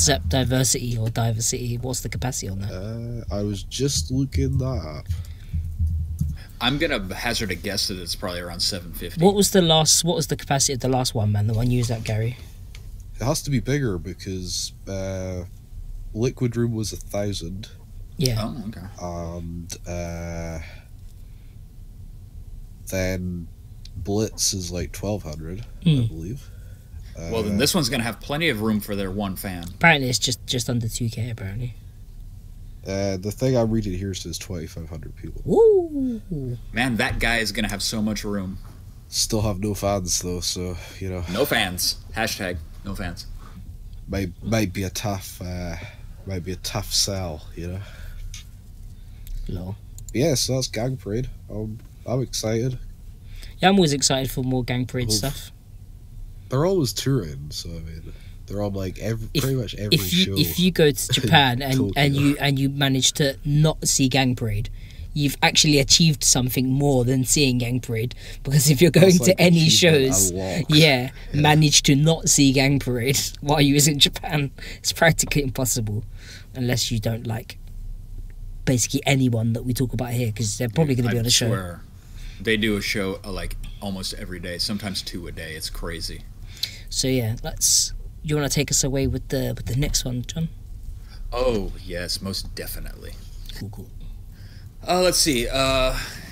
Zep Diversity or Diversity? What's the capacity on that? I was just looking that up. I'm gonna hazard a guess that it's probably around 750. What was the capacity of the last one, man? The one you used at Gary? It has to be bigger because Liquid Room was 1,000. Yeah. Oh, okay. And then Blitz is like 1,200, I believe. Well, then this one's gonna have plenty of room for their one fan. Apparently, it's just under 2K. Apparently. The thing I'm reading here says 2,500 people. Woo! Man, that guy is gonna have so much room. Still have no fans though, so you know. No fans. Hashtag no fans. Might be a tough sell, you know. Lol. Yeah, so that's Gang Parade. I'm excited. Yeah, I'm always excited for more Gang Parade stuff. They're always touring, so I mean, they're on like pretty much every show. If you go to Japan and Tokyo. you manage to not see Gang Parade, you've actually achieved something more than seeing Gang Parade. Because if you're going That's to like any achievement shows, unlocked. manage to not see Gang Parade while you was in Japan, it's practically impossible, unless you don't like basically anyone that we talk about here, because they're probably going to be on a show. Swear, they do a show like almost every day, sometimes 2 a day. It's crazy. So yeah, you want to take us away with the next one, John? Oh yes, most definitely. Cool. Let's see.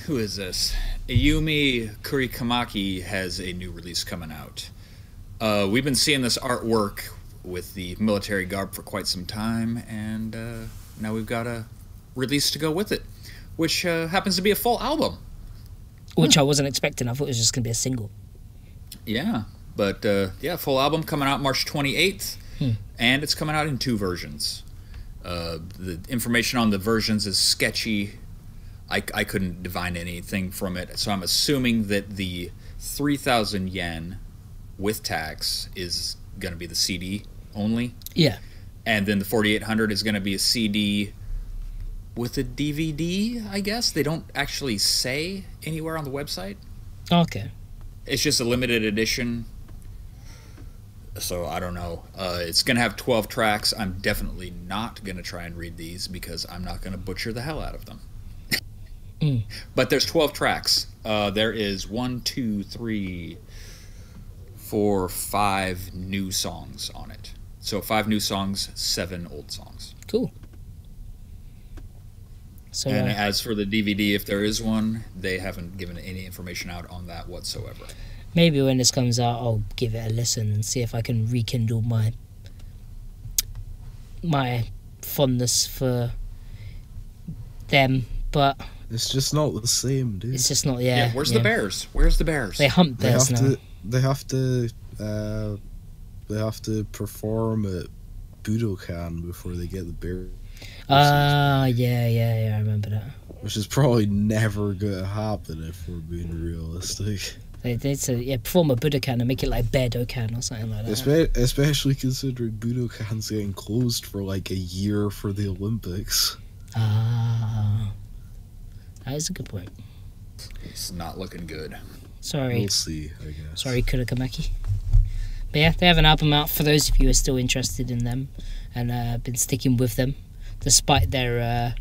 Who is this? Ayumi Kurikamaki has a new release coming out. We've been seeing this artwork with the military garb for quite some time, and now we've got a release to go with it, which happens to be a full album. Which I wasn't expecting. I thought it was just going to be a single. Yeah, but full album coming out March 28th, and it's coming out in 2 versions. The information on the versions is sketchy. I couldn't divine anything from it, so I'm assuming that the 3,000 yen with tax is going to be the CD only. Yeah. And then the 4,800 is going to be a CD with a DVD, I guess. They don't actually say anywhere on the website. Okay. It's just a limited edition. So I don't know. It's going to have 12 tracks. I'm definitely not going to try and read these because I'm not going to butcher the hell out of them. But there's 12 tracks. There is 1, 2, 3, 4, 5 new songs on it. So 5 new songs, 7 old songs. Cool. So, and as for the DVD, if there is one, they haven't given any information out on that whatsoever. Maybe when this comes out, I'll give it a listen and see if I can rekindle my fondness for them. But it's just not the same, dude. it's just not. Yeah, where's the bears? Where's the bears? They hunt bears now. They have to perform at Budokan before they get the bear. Yeah, I remember that. Which is probably never going to happen if we're being realistic. They perform a Budokan and make it like Beardokan or something like that. Especially considering Budokan's getting closed for like a year for the Olympics. That is a good point. It's not looking good. Sorry. We'll see, I guess. Sorry, Kurokamaki. But yeah, they have an album out for those of you who are still interested in them and been sticking with them despite their...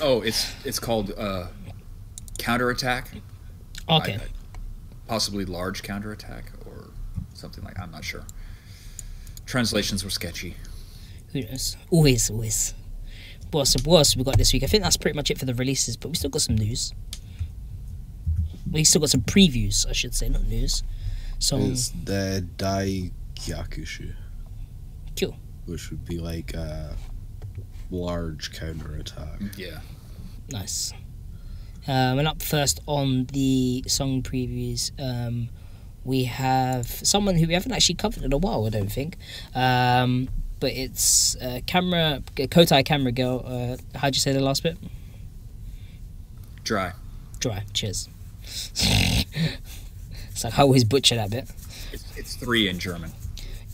it's called Counterattack. Okay. Possibly Large Counterattack or something like... I'm not sure. Translations were sketchy. Who knows? Always. What else we got this week? I think that's pretty much it for the releases, but we still got some news. We still got some previews, I should say, not news. It's the Dai Gyakushu. Cool. Which would be like a large counterattack. Yeah. Nice. And up first on the song previews, we have someone who we haven't actually covered in a while, I don't think. But it's Kotai Camera Girl. How'd you say the last bit? Dry. Cheers. It's like I always butcher that bit. It's 3 in German.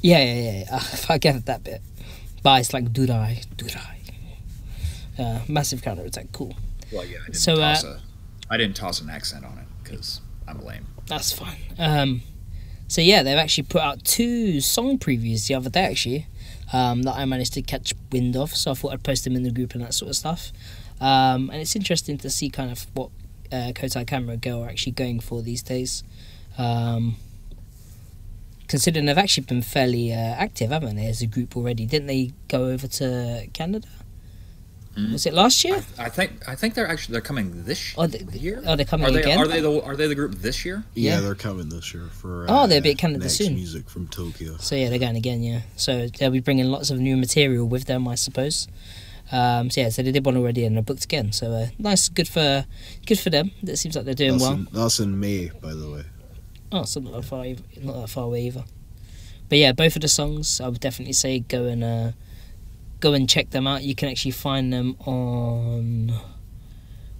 Yeah. I get that bit. But it's like Durai. Massive counter attack. Cool. Well, yeah. I didn't toss an accent on it because I'm lame. That's fine. So yeah, they've actually put out 2 song previews the other day actually. That I managed to catch wind of, so I thought I'd post them in the group and that sort of stuff. And it's interesting to see kind of what Kotai Camera Girl are actually going for these days. Considering they've actually been fairly active, haven't they, as a group already? Didn't they go over to Canada? Was it last year? I think they're coming this year. Oh, they're coming again. Are they the group this year? Yeah, they're coming this year for. They'll be at Canada next soon. Music from Tokyo. So yeah, they're going again. Yeah, so they'll be bringing lots of new material with them, I suppose. So they did one already and they're booked again. So nice, good for them. It seems like they're doing well. That's in May, by the way. Oh, so not that far away either. But yeah, both of the songs, I would definitely say go and check them out. You can actually find them on...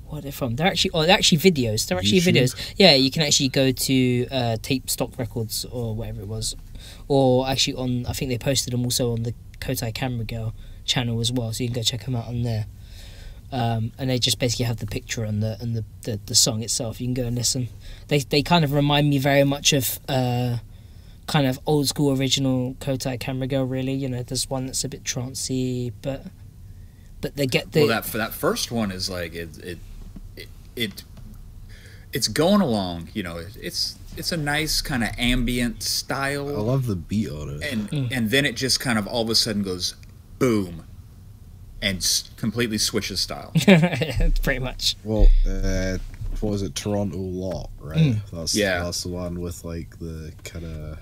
What are they from? They're actually videos. They're actually YouTube? videos. Yeah, you can actually go to Tape Stock Records or whatever it was. Or actually on... I think they posted them also on the Kotai Camera Girl channel as well, so you can go check them out on there. And they just basically have the picture and the song itself. You can go and listen. They kind of remind me very much of... kind of old school original Kotai Camera Girl, really. You know, there's one that's a bit trancey, but they get the... Well, that first one is like it's going along. You know, it's a nice kind of ambient style. I love the beat on it, and then it just kind of all of a sudden goes boom, and completely switches style. Pretty much. Well, what was it? Toronto Lot, right? That's the one with like the kind of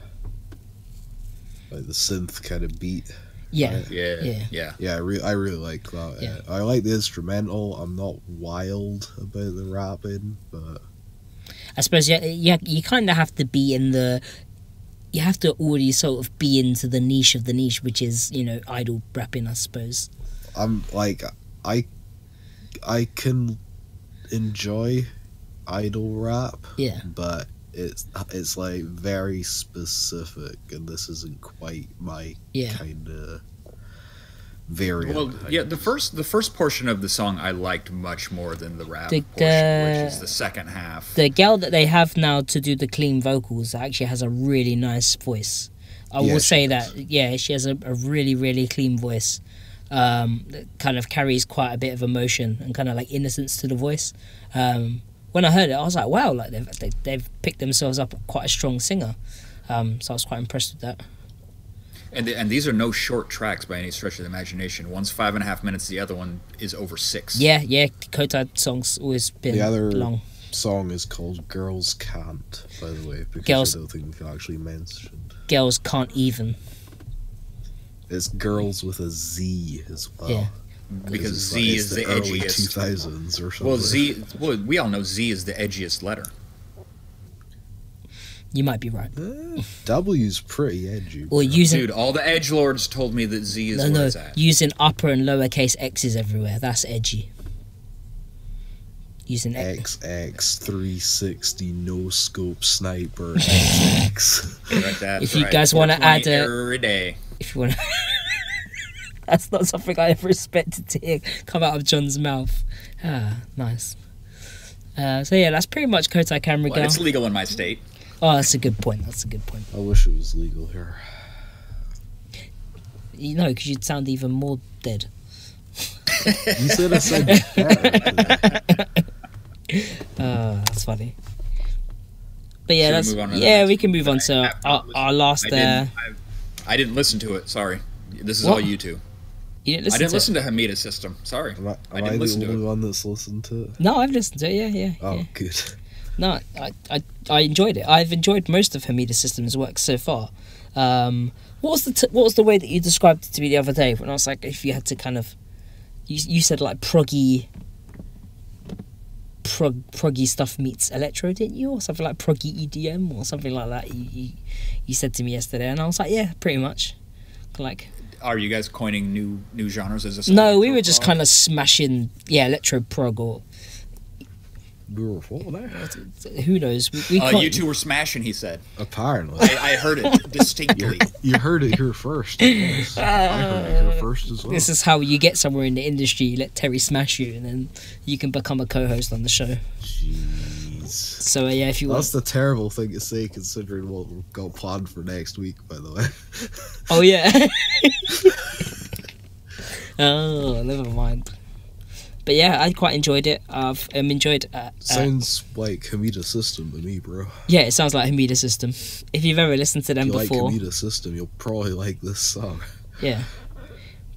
like the synth kind of beat. Yeah, Right? Yeah. I really like that. Yeah. I like the instrumental. I'm not wild about the rapping, but I suppose you kind of have to be in the. You have to already sort of be into the niche of the niche, which is, you know, idol rapping, I suppose. I'm like I can enjoy idol rap, Yeah. but it's like very specific, and this isn't quite my kind of variant. Well, yeah, the first portion of the song I liked much more than the rap portion, which is the second half. The girl that they have now to do the clean vocals actually has a really nice voice. I will say that. Yeah, she has a really, really clean voice. That kind of carries quite a bit of emotion and kind of like innocence to the voice. When I heard it, I was like, wow, like they've picked themselves up quite a strong singer. So I was quite impressed with that. And these are no short tracks by any stretch of the imagination. One's 5.5 minutes, the other one is over 6. Yeah, Kotai songs always been the other long. song is called "Girls Can't," by the way, because Girls- I don't think we can actually mention. Girls Can't Even. It's girls with a Z as well. Yeah. Because It's Z like- is it's the early edgiest. 2000s or something. Well, we all know Z is the edgiest letter. You might be right. W's pretty edgy. Or using Dude, all the edgelords told me that Z is where it's at. using upper and lowercase X's everywhere. That's edgy. Using XX 360 no scope sniper XX. Correct that. If you guys want to add a, every day. if you want, that's not something I ever expected to hear come out of John's mouth. Ah, nice. So yeah, that's pretty much Kotai Camera Well, Girl. it's legal in my state. Oh, that's a good point. That's a good point. I wish it was legal here. You know, because you'd sound even more dead. You said I said better. That's funny. But yeah, Should we that's move on to the yeah. next We can move on to our last. I didn't listen to it. Sorry. This is What? all you two. You didn't listen I didn't to listen to Hamida's system. Sorry. Am I didn't listen the to only it. one that's listened to it? it? No, I've listened to it. Yeah. Oh, good. No, I enjoyed it. I've enjoyed most of Hamida's System's work so far. What was the way that you described it to me the other day when I was like, if you had to kind of, you said like proggy stuff meets electro, didn't you, or something like proggy EDM or something like that? You said to me yesterday, and I was like, yeah, pretty much. Like, Are you guys coining new genres as a no, we were just kind of smashing, electro prog or We were full now. who knows. We can't, you two were smashing, he said. Apparently. I heard it distinctly. You heard it here first. I guess. I heard it here first as well. This is how you get somewhere in the industry. You let Terry smash you, and then you can become a co-host on the show. Jeez. So yeah, if you That's want. the terrible thing to say considering what we've got planned for next week, by the way. Oh yeah. Oh, never mind. But yeah, I quite enjoyed it. I've enjoyed. Sounds like Hamida System to me, bro. Yeah, it sounds like Hamida System. If you've ever listened to them If you before, like Hamida System, you'll probably like this song. yeah.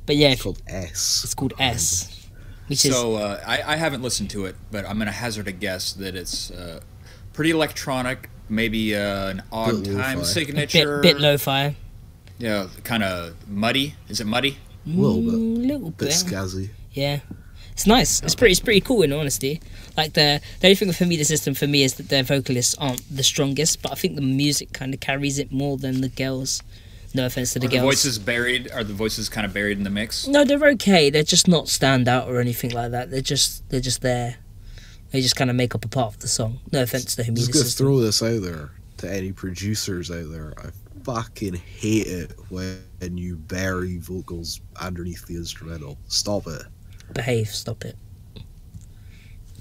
But yeah, It's called S. it's called S, which is So I haven't listened to it, but I'm going to hazard a guess that it's pretty electronic, maybe an odd Bit time lo-fi. signature. bit lo-fi. Yeah, kind of muddy. Is it muddy? Little bit. Little Bit bit. scazzy. Yeah, it's nice. It's pretty cool in honesty. Like the only thing with Hamida System for me is that their vocalists aren't the strongest, but I think the music kind of carries it more than the girls. No offense to the Are the girls. voices buried? Are the voices kind of buried in the mix? No, they're okay. They're just not stand out or anything like that. They're just there. They just kind of make up a part of the song. No offense to Hamida Just gonna System. throw this out there to any producers out there. I fucking hate it when you bury vocals underneath the instrumental. Stop it. Behave. Stop it.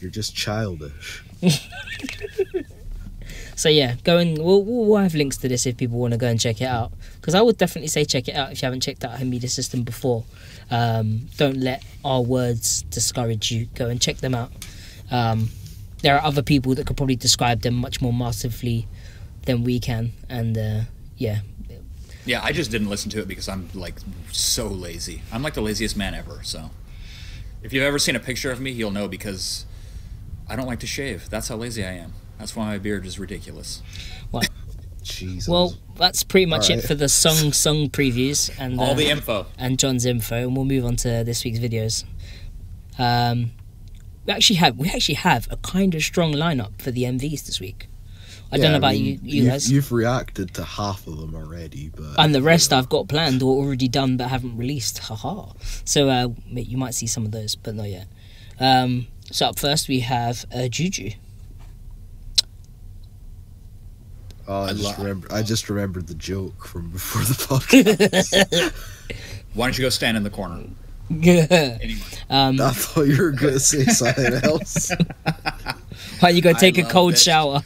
You're just childish. So yeah, we'll have links to this if people want to go and check it out. Because I would definitely say check it out if you haven't checked out Hamida System before. Don't let our words discourage you. Go and check them out. There are other people that could probably describe them much more masterfully than we can. And yeah. Yeah, I just didn't listen to it because I'm like so lazy. I'm like the laziest man ever. So if you've ever seen a picture of me, you'll know because I don't like to shave. That's how lazy I am. That's why my beard is ridiculous. Well, Jesus. Well, that's pretty much Alright. it for the song previews and All the info. and John's info, and we'll move on to this week's videos. We actually have a kind of strong lineup for the MVs this week. I don't know about you guys. You've reacted to half of them already, but And the rest I've got planned or already done but haven't released. Haha. So you might see some of those, but not yet. So up first we have JyuJyu. Oh, I just remembered the joke from before the podcast. Why don't you go stand in the corner? Anyway. I thought you were going to say something else. Why you go take a love cold this. shower?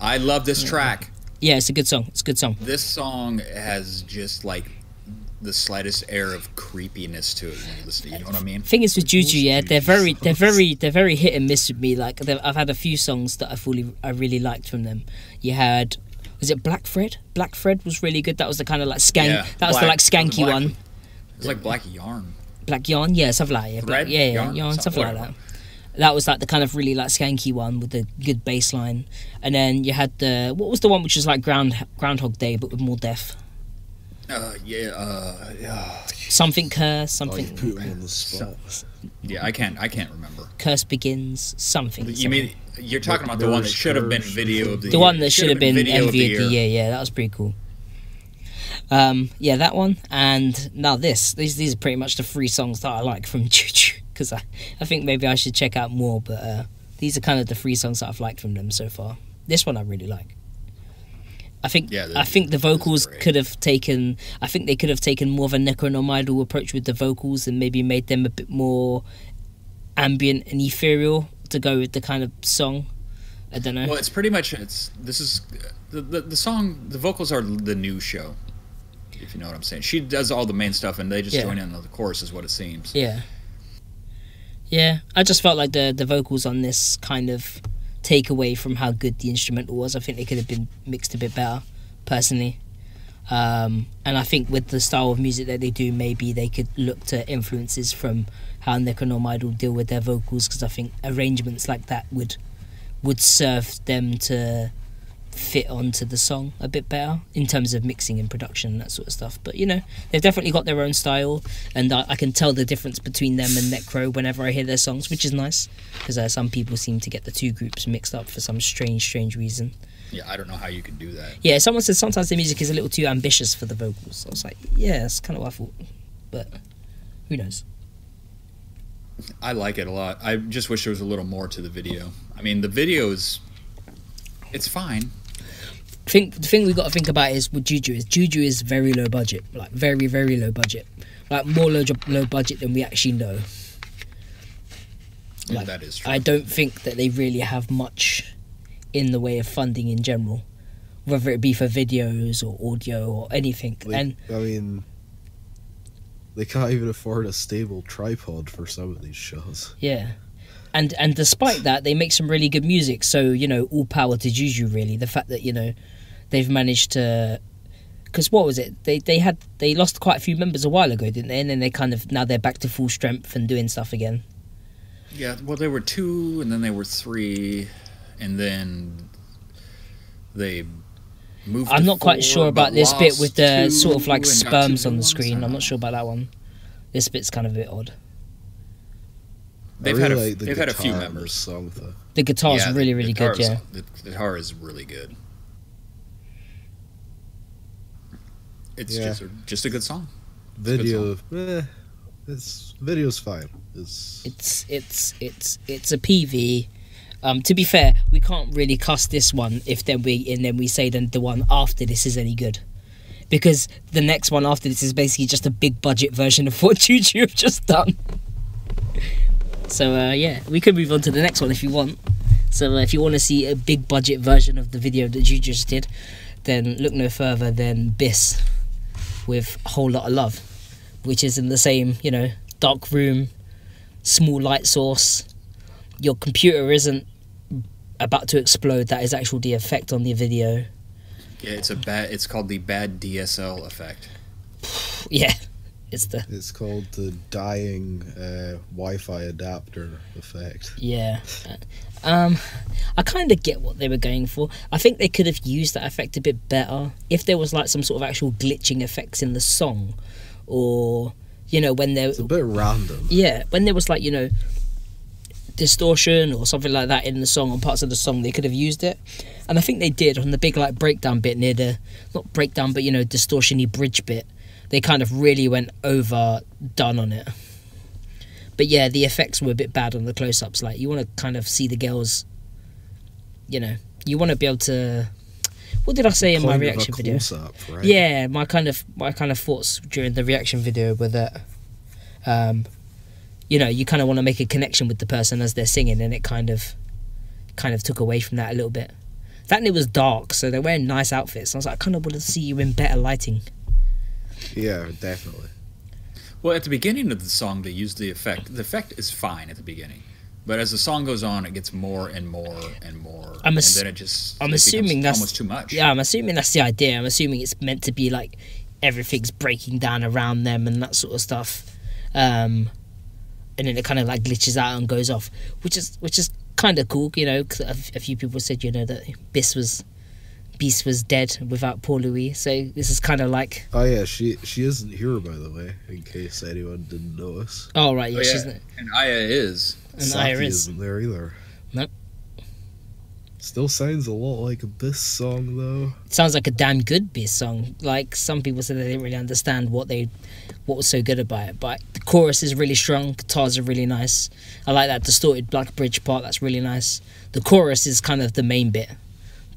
I love this track. Yeah, it's a good song. It's a good song. This song has just like the slightest air of creepiness to it when you listen. You know what I mean? Thing is with JyuJyu, yeah, they're very hit and miss with me. Like I've had a few songs that I really liked from them. You had, was it Black Fred? Black Fred was really good. That was the kind of like skank. Yeah, that was the like skanky black, one. It's like Black Yarn. Black Yarn, yeah, something like that. Yeah, Thread? yarn, something like that. That was like the kind of really like skanky one with the good bass line. And then you had what was the one which was like Groundhog Day but with more death? Something curse, something. You put him on the spot. Yeah, I can't remember. Curse begins, something. You mean you're talking about the one that should have been video of the year? The one that should have been video MV of the year. Yeah, that was pretty cool. Yeah, that one, and now these are pretty much the 3 songs that I like from JyuJyu, because I think maybe I should check out more, but these are kind of the 3 songs that I've liked from them so far. This one I really like. I think the vocals could have taken. I think they could have taken more of a necronomidal approach with the vocals and maybe made them a bit more ambient and ethereal to go with the kind of song. I don't know. Well, it's pretty much the song. The vocals are the new show, if you know what I'm saying. She does all the main stuff, and they just join in on the chorus, is what it seems. Yeah. Yeah, I just felt like the vocals on this kind of take away from how good the instrumental was. I think they could have been mixed a bit better, personally. And I think with the style of music that they do, maybe they could look to influences from how Necronorm deal with their vocals, because I think arrangements like that would serve them to fit onto the song a bit better in terms of mixing and production and that sort of stuff. But you know, they've definitely got their own style, and I can tell the difference between them and Necro whenever I hear their songs, which is nice, because some people seem to get the 2 groups mixed up for some strange reason. Yeah, I don't know how you could do that. Yeah, someone said sometimes the music is a little too ambitious for the vocals. I was like, yeah, that's kind of what I thought, but who knows. I like it a lot. I just wish there was a little more to the video. I mean, the video it's fine. The thing we got to think about is with JyuJyu is very low budget, like very low budget, like more low budget than we actually know. Yeah, Like, that is true. I don't think that they really have much in the way of funding in general, whether it be for videos or audio or anything. And I mean, they can't even afford a stable tripod for some of these shows. yeah. And despite that, they make some really good music. So, you know, all power to JyuJyu, really. The fact that, you know, they've managed to... Because what was it? They lost quite a few members a while ago, didn't they? And then now they're back to full strength and doing stuff again. Yeah, well, they were 2, and then they were 3, and then they moved I'm to not quite 4, sure about but this bit lost with the 2 sort of like and got 2 sperms new on the ones. screen. I'm not sure about that one. This bit's kind of a bit odd. They've had a few guitar in members. this song, though. The guitar's really good, yeah. The guitar is really good. It's just a good song. Video, video's fine. It's a PV. To be fair, we can't really cuss this one if we say then the one after this is any good, because the next one after this is basically just a big budget version of what JyuJyu have just done. So yeah, we could move on to the next one if you want. So if you want to see a big budget version of the video that JyuJyu just did, then look no further than Biss with a Whole Lot of Love, which is in the same, you know, dark room, small light source. Your computer isn't about to explode. That is actually the effect on the video. Yeah, it's called the bad DSL effect. Yeah, It's called the dying Wi-Fi adapter effect. Yeah. I kind of get what they were going for. I think they could have used that effect a bit better if there was like some sort of actual glitching effects in the song, or when there. It's a bit random. Yeah, when there was like distortion or something like that in the song, on parts of the song, they could have used it, and I think they did on the big like breakdown bit near the, not breakdown but distortion-y bridge bit. They kind of really went overdone on it. But yeah, the effects were a bit bad on the close-ups. Like, you want to kind of see the girls, you want to be able to. What did I say in my reaction video? Right? Yeah, my kind of thoughts during the reaction video were that, you kind of want to make a connection with the person as they're singing, and it kind of took away from that a little bit. That, and it was dark, so they're wearing nice outfits. I was like, I kind of want to see you in better lighting. Yeah, definitely. Well, at the beginning of the song, they used the effect. The effect is fine at the beginning, but as the song goes on, it gets more and more and more, and then it assuming that's almost too much. Yeah, I'm assuming that's the idea. I'm assuming it's meant to be like everything's breaking down around them and that sort of stuff, and then it kind of like glitches out and goes off, which is kind of cool, 'cause a few people said that Beast was dead without Paul Louis, so this is kind of like. Oh yeah, she isn't here, by the way, in case anyone didn't notice. Oh right, yeah, she's and Aya is. And Saki Aya isn't there either. Nope. Still sounds a lot like a Beast song though. It sounds like a damn good Beast song. Like, some people said they didn't really understand what was so good about it, but the chorus is really strong, guitars are really nice. I like that distorted black bridge part, that's really nice. The chorus is kind of the main bit.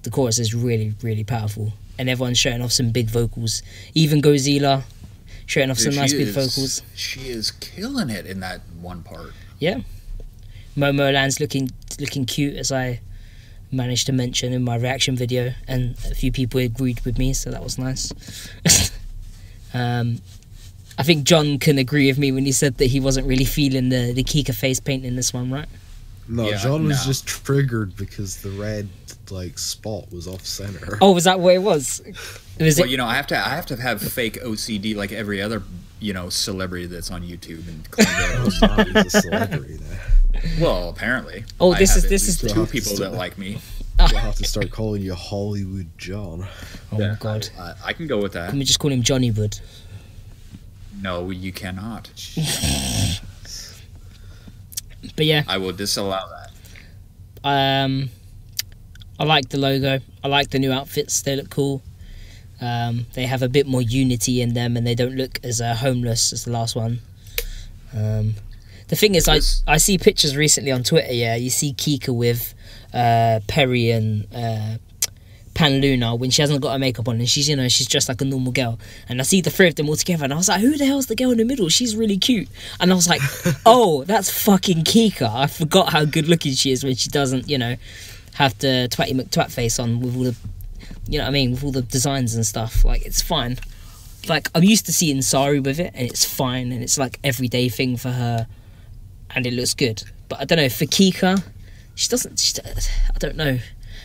The chorus is really, really powerful, and everyone's showing off some big vocals. Even Godzilla showing off some nice big vocals. She is killing it in that one part. Yeah, Momoland's looking cute, as I managed to mention in my reaction video, and a few people agreed with me, so that was nice. I think John can agree with me when he said that he wasn't really feeling the Kika face paint in this one, right? No, yeah, John was just triggered because the red spot was off center. Oh, was that what it was? I have to have fake OCD like every other celebrity that's on YouTube and claim that he's a celebrity now. Well, apparently. Oh, this is two people that like me. I'll have to start calling you Hollywood John. Oh my god. I can go with that. Can we just call him Johnny Wood? No, you cannot. But yeah, I will disallow that. I like the logo. I like the new outfits. They look cool. They have a bit more unity in them, and they don't look as homeless as the last one. The thing is, I see pictures recently on Twitter. Yeah, you see Kika with Perry and Pan Luna when she hasn't got her makeup on, and she's just like a normal girl. And I see the three of them all together, and I was like, who the hell's the girl in the middle? She's really cute. And I was like, oh, that's fucking Kika. I forgot how good looking she is when she doesn't, have the Twatty McTwat face on with all the, with all the designs and stuff. Like, it's fine. Like, I'm used to seeing Sari with it, and it's fine, and it's like everyday thing for her, and it looks good. But I don't know, for Kika, I don't know.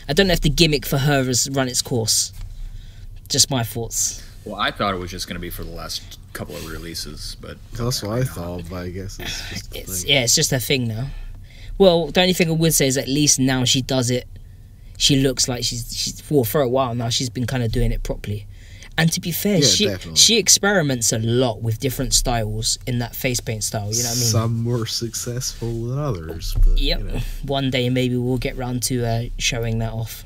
I don't know if the gimmick for her has run its course. Just my thoughts. Well, I thought it was just going to be for the last couple of releases, but that's what I thought. But I guess it's just her thing now. Well, the only thing I would say is at least now she does it. She looks like she's for a while now. She's been kind of doing it properly. And to be fair, she experiments a lot with different styles in that face paint style. You know what I mean? Some more successful than others. But, yep. One day maybe we'll get round to showing that off.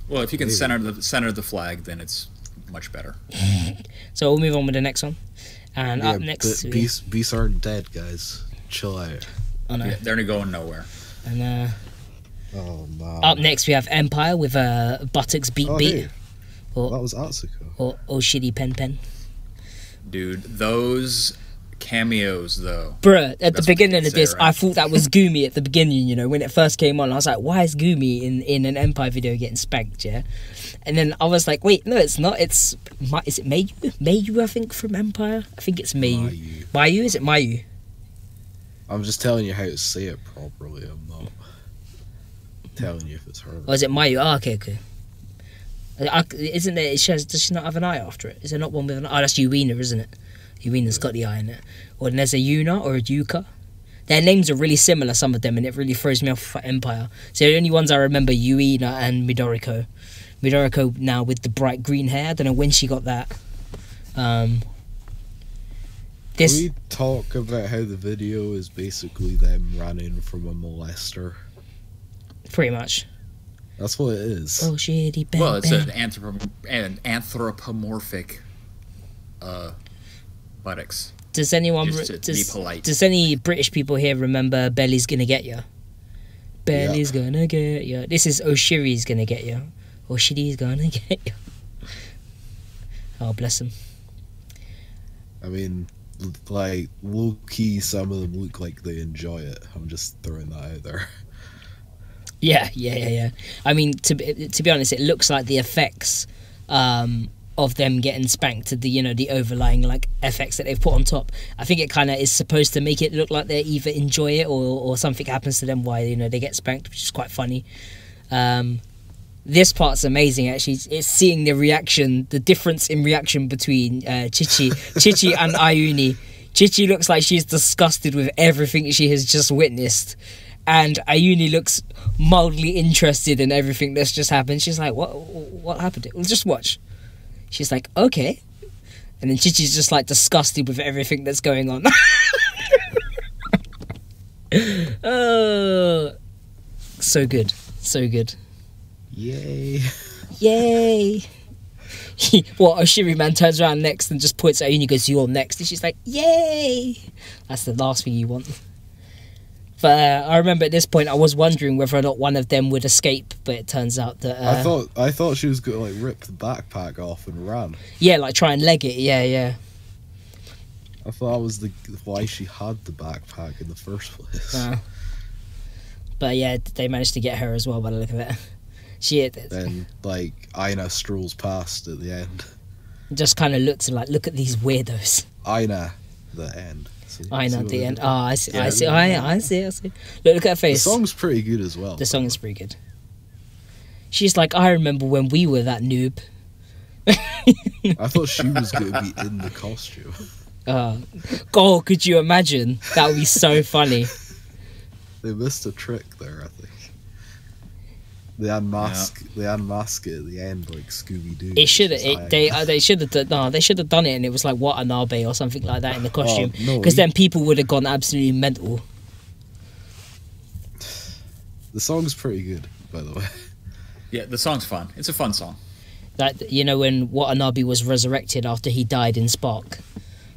Well, if you can center the flag, then it's much better. So we'll move on with the next one. And up next, beasts aren't dead, guys. Chill out. I know. Yeah, they're going nowhere. And oh man. Up next we have Empire with Buttocks Beat. Hey. Or, that was Atsuko. Or Shitty Pen. Dude, those cameos though. Bruh, at the beginning of this, right? I thought that was Gumi at the beginning, when it first came on. I was like, why is Gumi in an Empire video getting spanked, yeah? And then I was like, wait, no, it's not. Is it Mayu? Mayu, I think, from Empire? I think it's Mayu. Mayu? Is it Mayu? I'm just telling you how to say it properly. I'm not telling you if it's her. Or is it Mayu? Oh, okay. Isn't it? Does she not have an eye after it? Is there not one with an eye? Oh, that's Uena, isn't it? Yuina's got the I in it. Or there's a Yuna or a Yuka. Their names are really similar, some of them, and it really throws me off for Empire. So the only ones I remember, Yuina and Midoriko. Midoriko now with the bright green hair. I don't know when she got that. Can we talk about how the video is basically them running from a molester? Pretty much. That's what it is. Oh, shitty bang, Well, it's bang. an anthropomorphic buttocks. Does anyone... Just to be polite. Does any British people here remember Belly's Gonna Get Ya? Belly's Gonna Get Ya. This is Oshiri's Gonna Get Ya. Oshiri's Gonna Get Ya. Oh, bless him. I mean, like, low-key, some of them look like they enjoy it. I'm just throwing that out there. Yeah. I mean, to be honest, it looks like the effects of them getting spanked, the overlying like effects that they've put on top. I think it kind of is supposed to make it look like they either enjoy it or something happens to them why they get spanked, which is quite funny. This part's amazing actually. It's seeing the reaction, the difference in reaction between Chichi and Ayuni. Chichi looks like she's disgusted with everything she has just witnessed. And Ayuni looks mildly interested in everything that's just happened. She's like, what happened? Well, just watch. She's like, okay. And then Chichi's just like disgusted with everything that's going on. Oh, so good. So good. Yay. Yay. Oshiri man turns around next and just points at Ayuni and goes, you're next. And she's like, yay. That's the last thing you want. But I remember at this point I was wondering whether or not one of them would escape, but it turns out that I thought she was gonna like rip the backpack off and run. Yeah, like try and leg it. Yeah. I thought that was why she had the backpack in the first place. But yeah, they managed to get her as well by the look of it. Then like Aina strolls past at the end. Just kind of looked like, look at these weirdos. Aina, the end. Aina, the end. Oh, I see. I see. Look at her face. The song's pretty good as well. The song is pretty good. She's like, I remember when we were that noob. I thought she was going to be in the costume. God, could you imagine? That would be so funny. They missed a trick there, I think. They unmask it at the end like Scooby Doo. It should have. They should have. No, they should have done it, and it was like Watanabe or something like that in the costume. Because then people would have gone absolutely mental. The song's pretty good, by the way. Yeah, the song's fun. It's a fun song. Like, when Watanabe was resurrected after he died in Spark.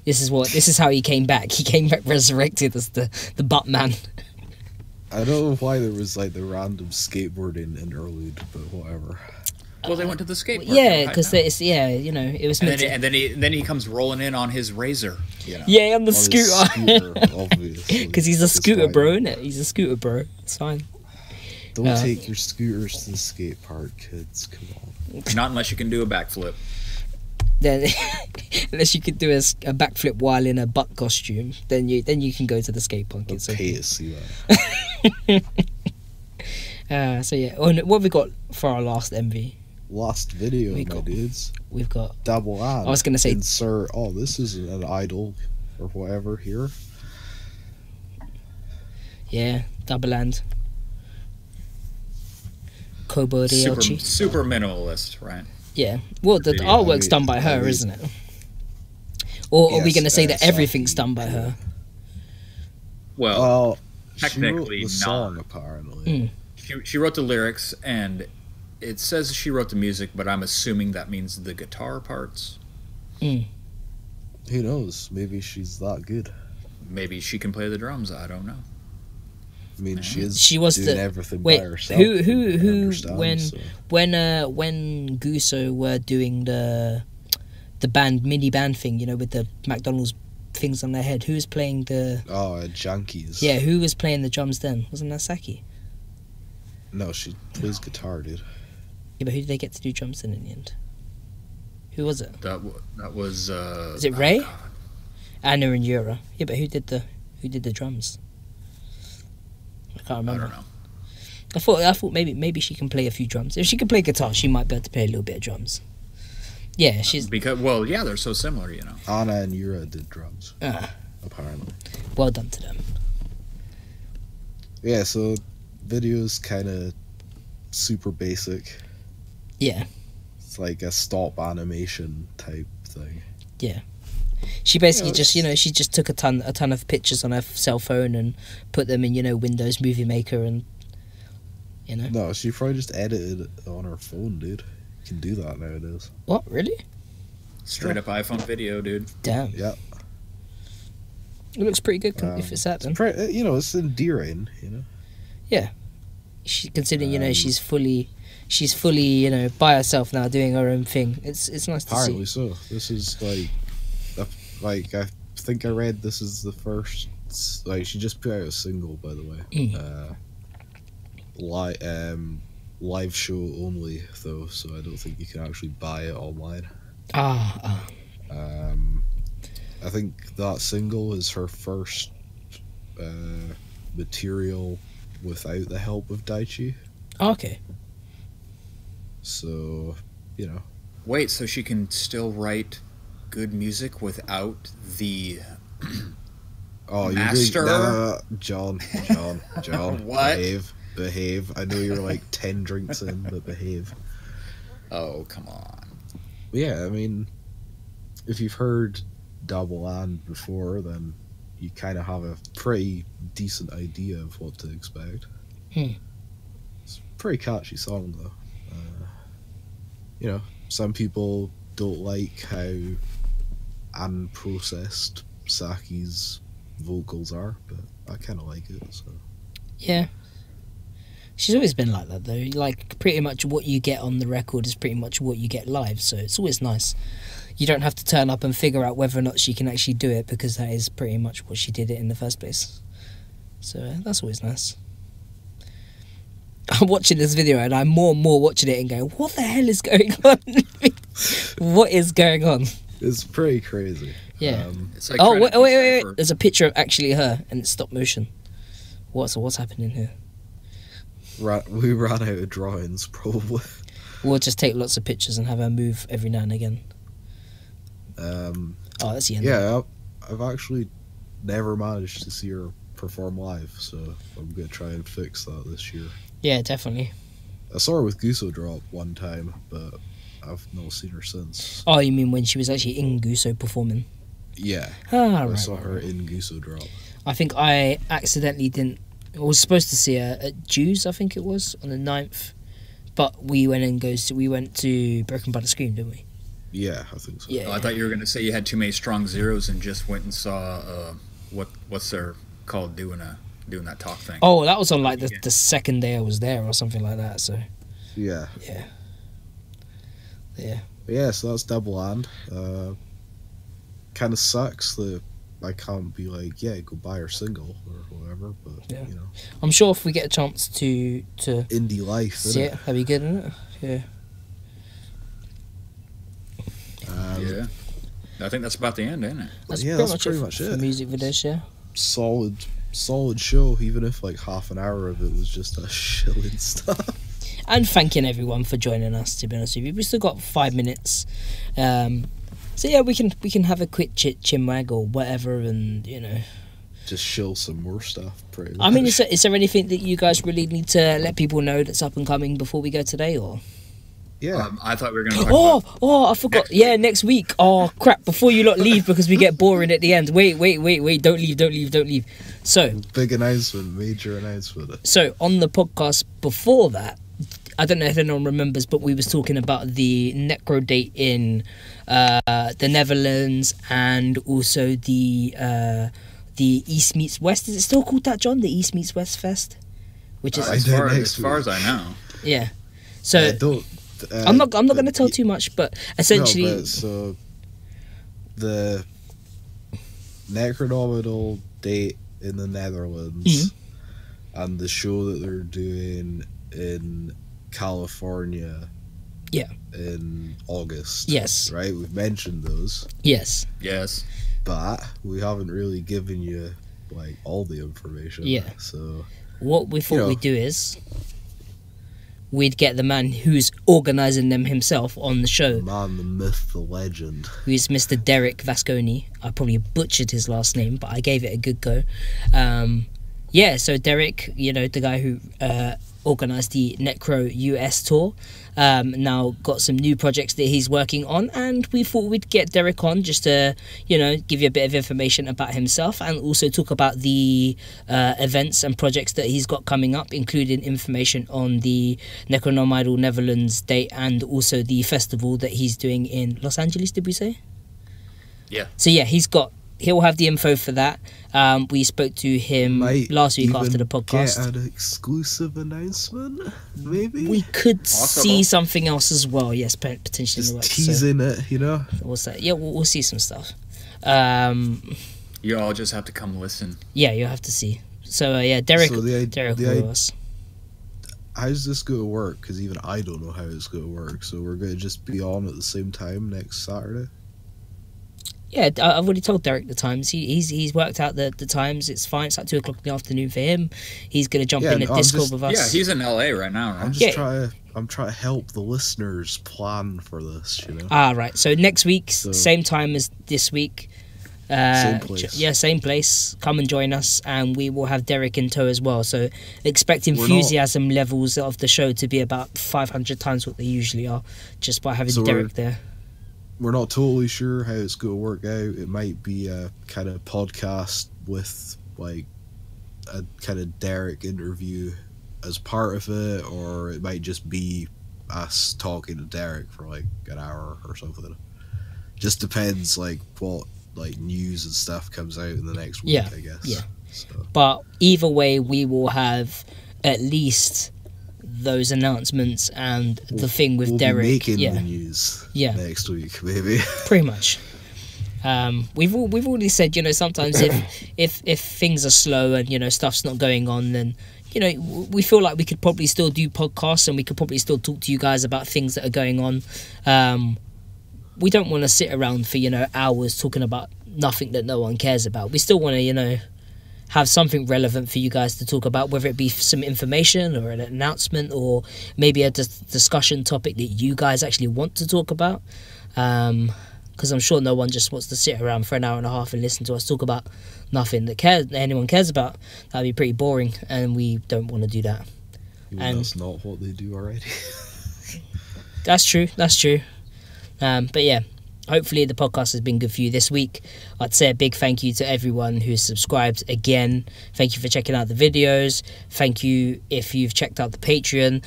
This is how he came back. He came back resurrected as the Buttman. I don't know why there was like the random skateboarding interlude, but whatever. Well, they went to the skate park. Yeah, because it was meant and then he comes rolling in on his razor. Yeah, on the scooter. Obviously. Because he's a scooter bro, isn't it? He's a scooter bro. It's fine. Don't take your scooters to the skate park, kids. Come on. Not unless you can do a backflip. Then, unless you could do a backflip while in a butt costume, then you can go to the skate park. I'll pay to see that. So yeah, what have we got for our last MV? Last video, my dudes. We've got double ad. I was gonna say insert. Oh, this is an idol or whatever here. Yeah, double ad. Kobo Ryochi. Super minimalist, right? Yeah. Well, the artwork's done by her, isn't it? Or are we going to say that everything's done by her? Well, technically she wrote the song, apparently. She wrote the lyrics, and it says she wrote the music, but I'm assuming that means the guitar parts. Who knows? Maybe she's that good. Maybe she can play the drums. I don't know. I mean, she was doing everything by herself. When Guso were doing the mini band thing, with the McDonald's things on their head, who was playing the... Oh, Junkies. Yeah, who was playing the drums then? Wasn't that Saki? No, she plays guitar, dude. Yeah, but who did they get to do drums in the end? Who was it? That was... Is it Ray? Anna and Yura. Yeah, but who did the drums? I can't remember. I don't know. I thought maybe she can play a few drums. If she can play guitar, she might be able to play a little bit of drums. Yeah, she's because they're so similar, you know. Anna and Yura did drums, apparently. well done to them. Yeah, so video's kind of super basic. Yeah, It's like a stop animation type thing. yeah. She basically Yeah, just, she just took a ton of pictures on her cell phone and put them in, Windows Movie Maker and, No, she probably just edited it on her phone, dude. You can do that nowadays. What, really? Straight up iPhone video, dude. Damn. Yeah. It looks pretty good if it's that then. It's endearing, Yeah. She, considering, she's fully, by herself now doing her own thing. It's nice to Apparently see. so. This is I think I read this is the first, she just put out a single, by the way. Live show only, though, so I don't think you can actually buy it online. Ah. I think that single is her first material without the help of JyuJyu. Okay. So, Wait, so she can still write good music without the master? John, What? behave. I know you're like 10 drinks in, but behave. Oh, come on. Yeah, I mean, if you've heard Double And before, then you kind of have a pretty decent idea of what to expect. It's a pretty catchy song, though. Some people don't like how unprocessed Saki's vocals are, but I kind of like it. So Yeah. She's always been like that, though. Like, pretty much what you get on the record is pretty much what you get live, so it's always nice. You don't have to turn up and figure out whether or not she can actually do it, because that is pretty much what she did it in the first place. So that's always nice. I'm watching this video and I'm more and more watching it and going, what the hell is going on? What is going on? it's pretty crazy. Yeah. It's like Oh, trying to wait. decipher- There's a picture of actually her and it's stop motion. What's happening here? We ran out of drawings, probably. We'll just take lots of pictures and have her move every now and again. Oh, that's the end. Yeah, I've actually never managed to see her perform live, so I'm going to try and fix that this year. Yeah, definitely. I saw her with Guso Drop one time, but I've not seen her since. Oh, you mean when she was actually in Guso performing? Yeah, Ah, I right. saw her in Guso Drop. I think I accidentally didn't... I was supposed to see her at Jew's, I think it was, on the 9th. But we went to Broken by the Scream, didn't we? Yeah, I think so. Yeah. Oh, I thought you were going to say you had too many strong zeros and just went and saw what's their called doing that talk thing. Oh, that was on like the second day I was there or something like that, so... Yeah. Yeah. So that's Double And. Kind of sucks that I can't be like, yeah, go buy her single or whatever, but, Yeah. I'm sure if we get a chance to indie life, see innit? it, that'd be good, isn't it? Yeah. Yeah. I think that's about the end, isn't it? That's yeah, pretty that's much pretty it much for it. music videos, yeah. Solid show, even if like half an hour of it was just us shilling stuff. And thanking everyone for joining us, to be honest with you. We've still got 5 minutes. So yeah, we can have a quick chinwag or whatever, and Just shill some more stuff, pretty much. I mean, is there anything that you guys really need to let people know that's up and coming before we go today, or? Yeah. I thought we were going to talk about... Oh, I forgot. Yeah, next week. Oh, crap. Before you lot leave, because we get boring at the end. Wait. Don't leave. So, Big announcement, major announcement. So on the podcast before that, I don't know if anyone remembers, but we was talking about the Necro date in the Netherlands, and also the East Meets West. Is it still called that, John? The East Meets West Fest, which is as far as I know. yeah. So I'm not going to tell too much, but essentially, No, but so the Necronominal date in the Netherlands and the show that they're doing in California in August. Yes. Right? We've mentioned those. yes. Yes. But we haven't really given you like all the information. Yeah. So What we thought we'd do is we'd get the man who's organising them himself on the show. The man, the myth, the legend. Who's Mr. Derek Vasconi. I probably butchered his last name, but I gave it a good go. Yeah, so Derek, you know, the guy who organised the Necro US tour, now got some new projects that he's working on, and we thought we'd get Derek on just to, you know, give you a bit of information about himself and also talk about the events and projects that he's got coming up, including information on the Necronom Idol Netherlands date and also the festival that he's doing in Los Angeles, did we say? Yeah. So yeah, he'll have the info for that. We spoke to him last week after the podcast. Get an exclusive announcement, maybe? We could see something else as well. Yes, potentially. Just in the works, teasing it, you know? What's that? Yeah, we'll see some stuff. You all just have to come listen. Yeah, you'll have to see. So yeah, Derek. So Derek will us. How's this going to work? Because even I don't know how it's going to work. So we're going to just be on at the same time next Saturday. Yeah, I've already told Derek the times. He's worked out the times. It's fine. It's like 2 o'clock in the afternoon for him. He's gonna jump in a Discord with us. Yeah, he's in LA right now, right? I'm trying to help the listeners plan for this, you know. Right. So next week, same time as this week. Same place. Yeah, same place. Come and join us, and we will have Derek in tow as well. So expect enthusiasm levels of the show to be about 500 times what they usually are, just by having Derek there. We're not totally sure how it's going to work out. It might be a kind of podcast with like a kind of Derek interview as part of it, or it might just be us talking to Derek for like an hour or something. Just depends like what like news and stuff comes out in the next week, I guess. Yeah. So. But either way, we will have at least those announcements and the thing with Derek. Be making the news next week, maybe. Pretty much. We've already said, you know, sometimes if things are slow and, you know, stuff's not going on, then, you know, we feel like we could probably still do podcasts and we could probably still talk to you guys about things that are going on. We don't want to sit around for, you know, hours talking about nothing that no one cares about. We still want to, you know, have something relevant for you guys to talk about, whether it be some information or an announcement or maybe a discussion topic that you guys actually want to talk about. Because I'm sure no one just wants to sit around for an hour and a half and listen to us talk about nothing that anyone cares about. That'd be pretty boring, and we don't want to do that. And that's not what they do already. That's true. But yeah, hopefully the podcast has been good for you this week. I'd say a big thank you to everyone who's subscribed again. Thank you for checking out the videos. Thank you if you've checked out the Patreon.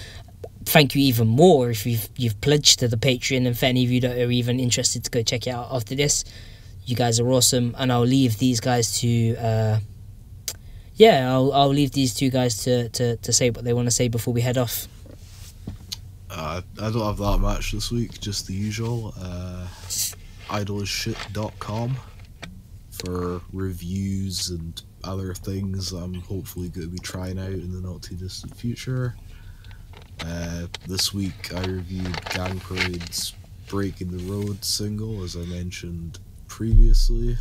Thank you even more if you've pledged to the Patreon, and for any of you that are even interested to go check it out after this. You guys are awesome, and I'll leave these guys to I'll leave these two guys to say what they want to say before we head off. I don't have that much this week, just the usual. idolishit.com for reviews and other things I'm hopefully going to be trying out in the not too distant future. This week I reviewed Gang Parade's Breaking the Road single, as I mentioned previously.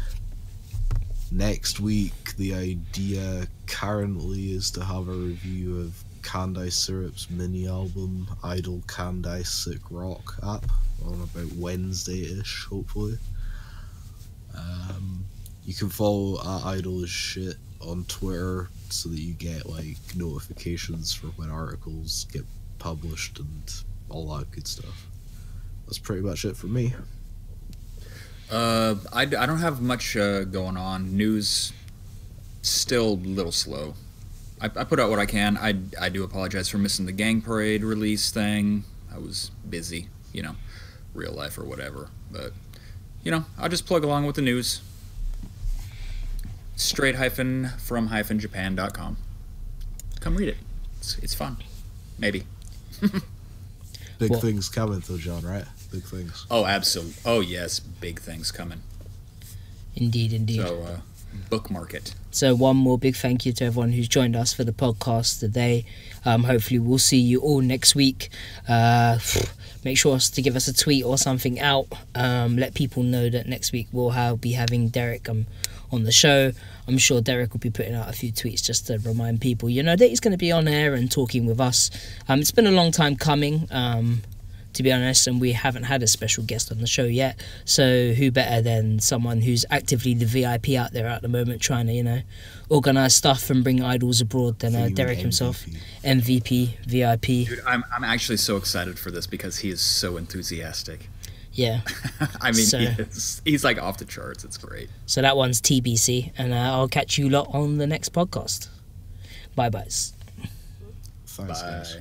Next week the idea currently is to have a review of Candice Syrup's mini album Idol Candice Sick Rock app on about Wednesday-ish, hopefully. You can follow @IdolIsShit on Twitter so that you get like notifications for when articles get published and all that good stuff. That's pretty much it for me. I don't have much going on. News still a little slow. I put out what I can. I do apologize for missing the Gang Parade release thing. I was busy, you know, real life or whatever. But, you know, I'll just plug along with the news. Straight-from-japan.com. Come read it. It's fun. Maybe. Big things coming though, John, right? Big things. Oh, absolutely. Oh, yes. Big things coming. Indeed. So, bookmark it. So one more big thank you to everyone who's joined us for the podcast today. Hopefully we'll see you all next week. Make sure to give us a tweet or something out. Let people know that next week we'll be having Derek on the show. I'm sure Derek will be putting out a few tweets just to remind people, you know, that he's going to be on air and talking with us. It's been a long time coming. to be honest, and we haven't had a special guest on the show yet. So who better than someone who's actively the VIP out there at the moment, trying to, you know, organise stuff and bring idols abroad than Derek himself. MVP, VIP. Dude, I'm actually so excited for this because he is so enthusiastic. Yeah. I mean, he's like off the charts. It's great. So that one's TBC, and I'll catch you lot on the next podcast. Bye-byes. Thanks, guys.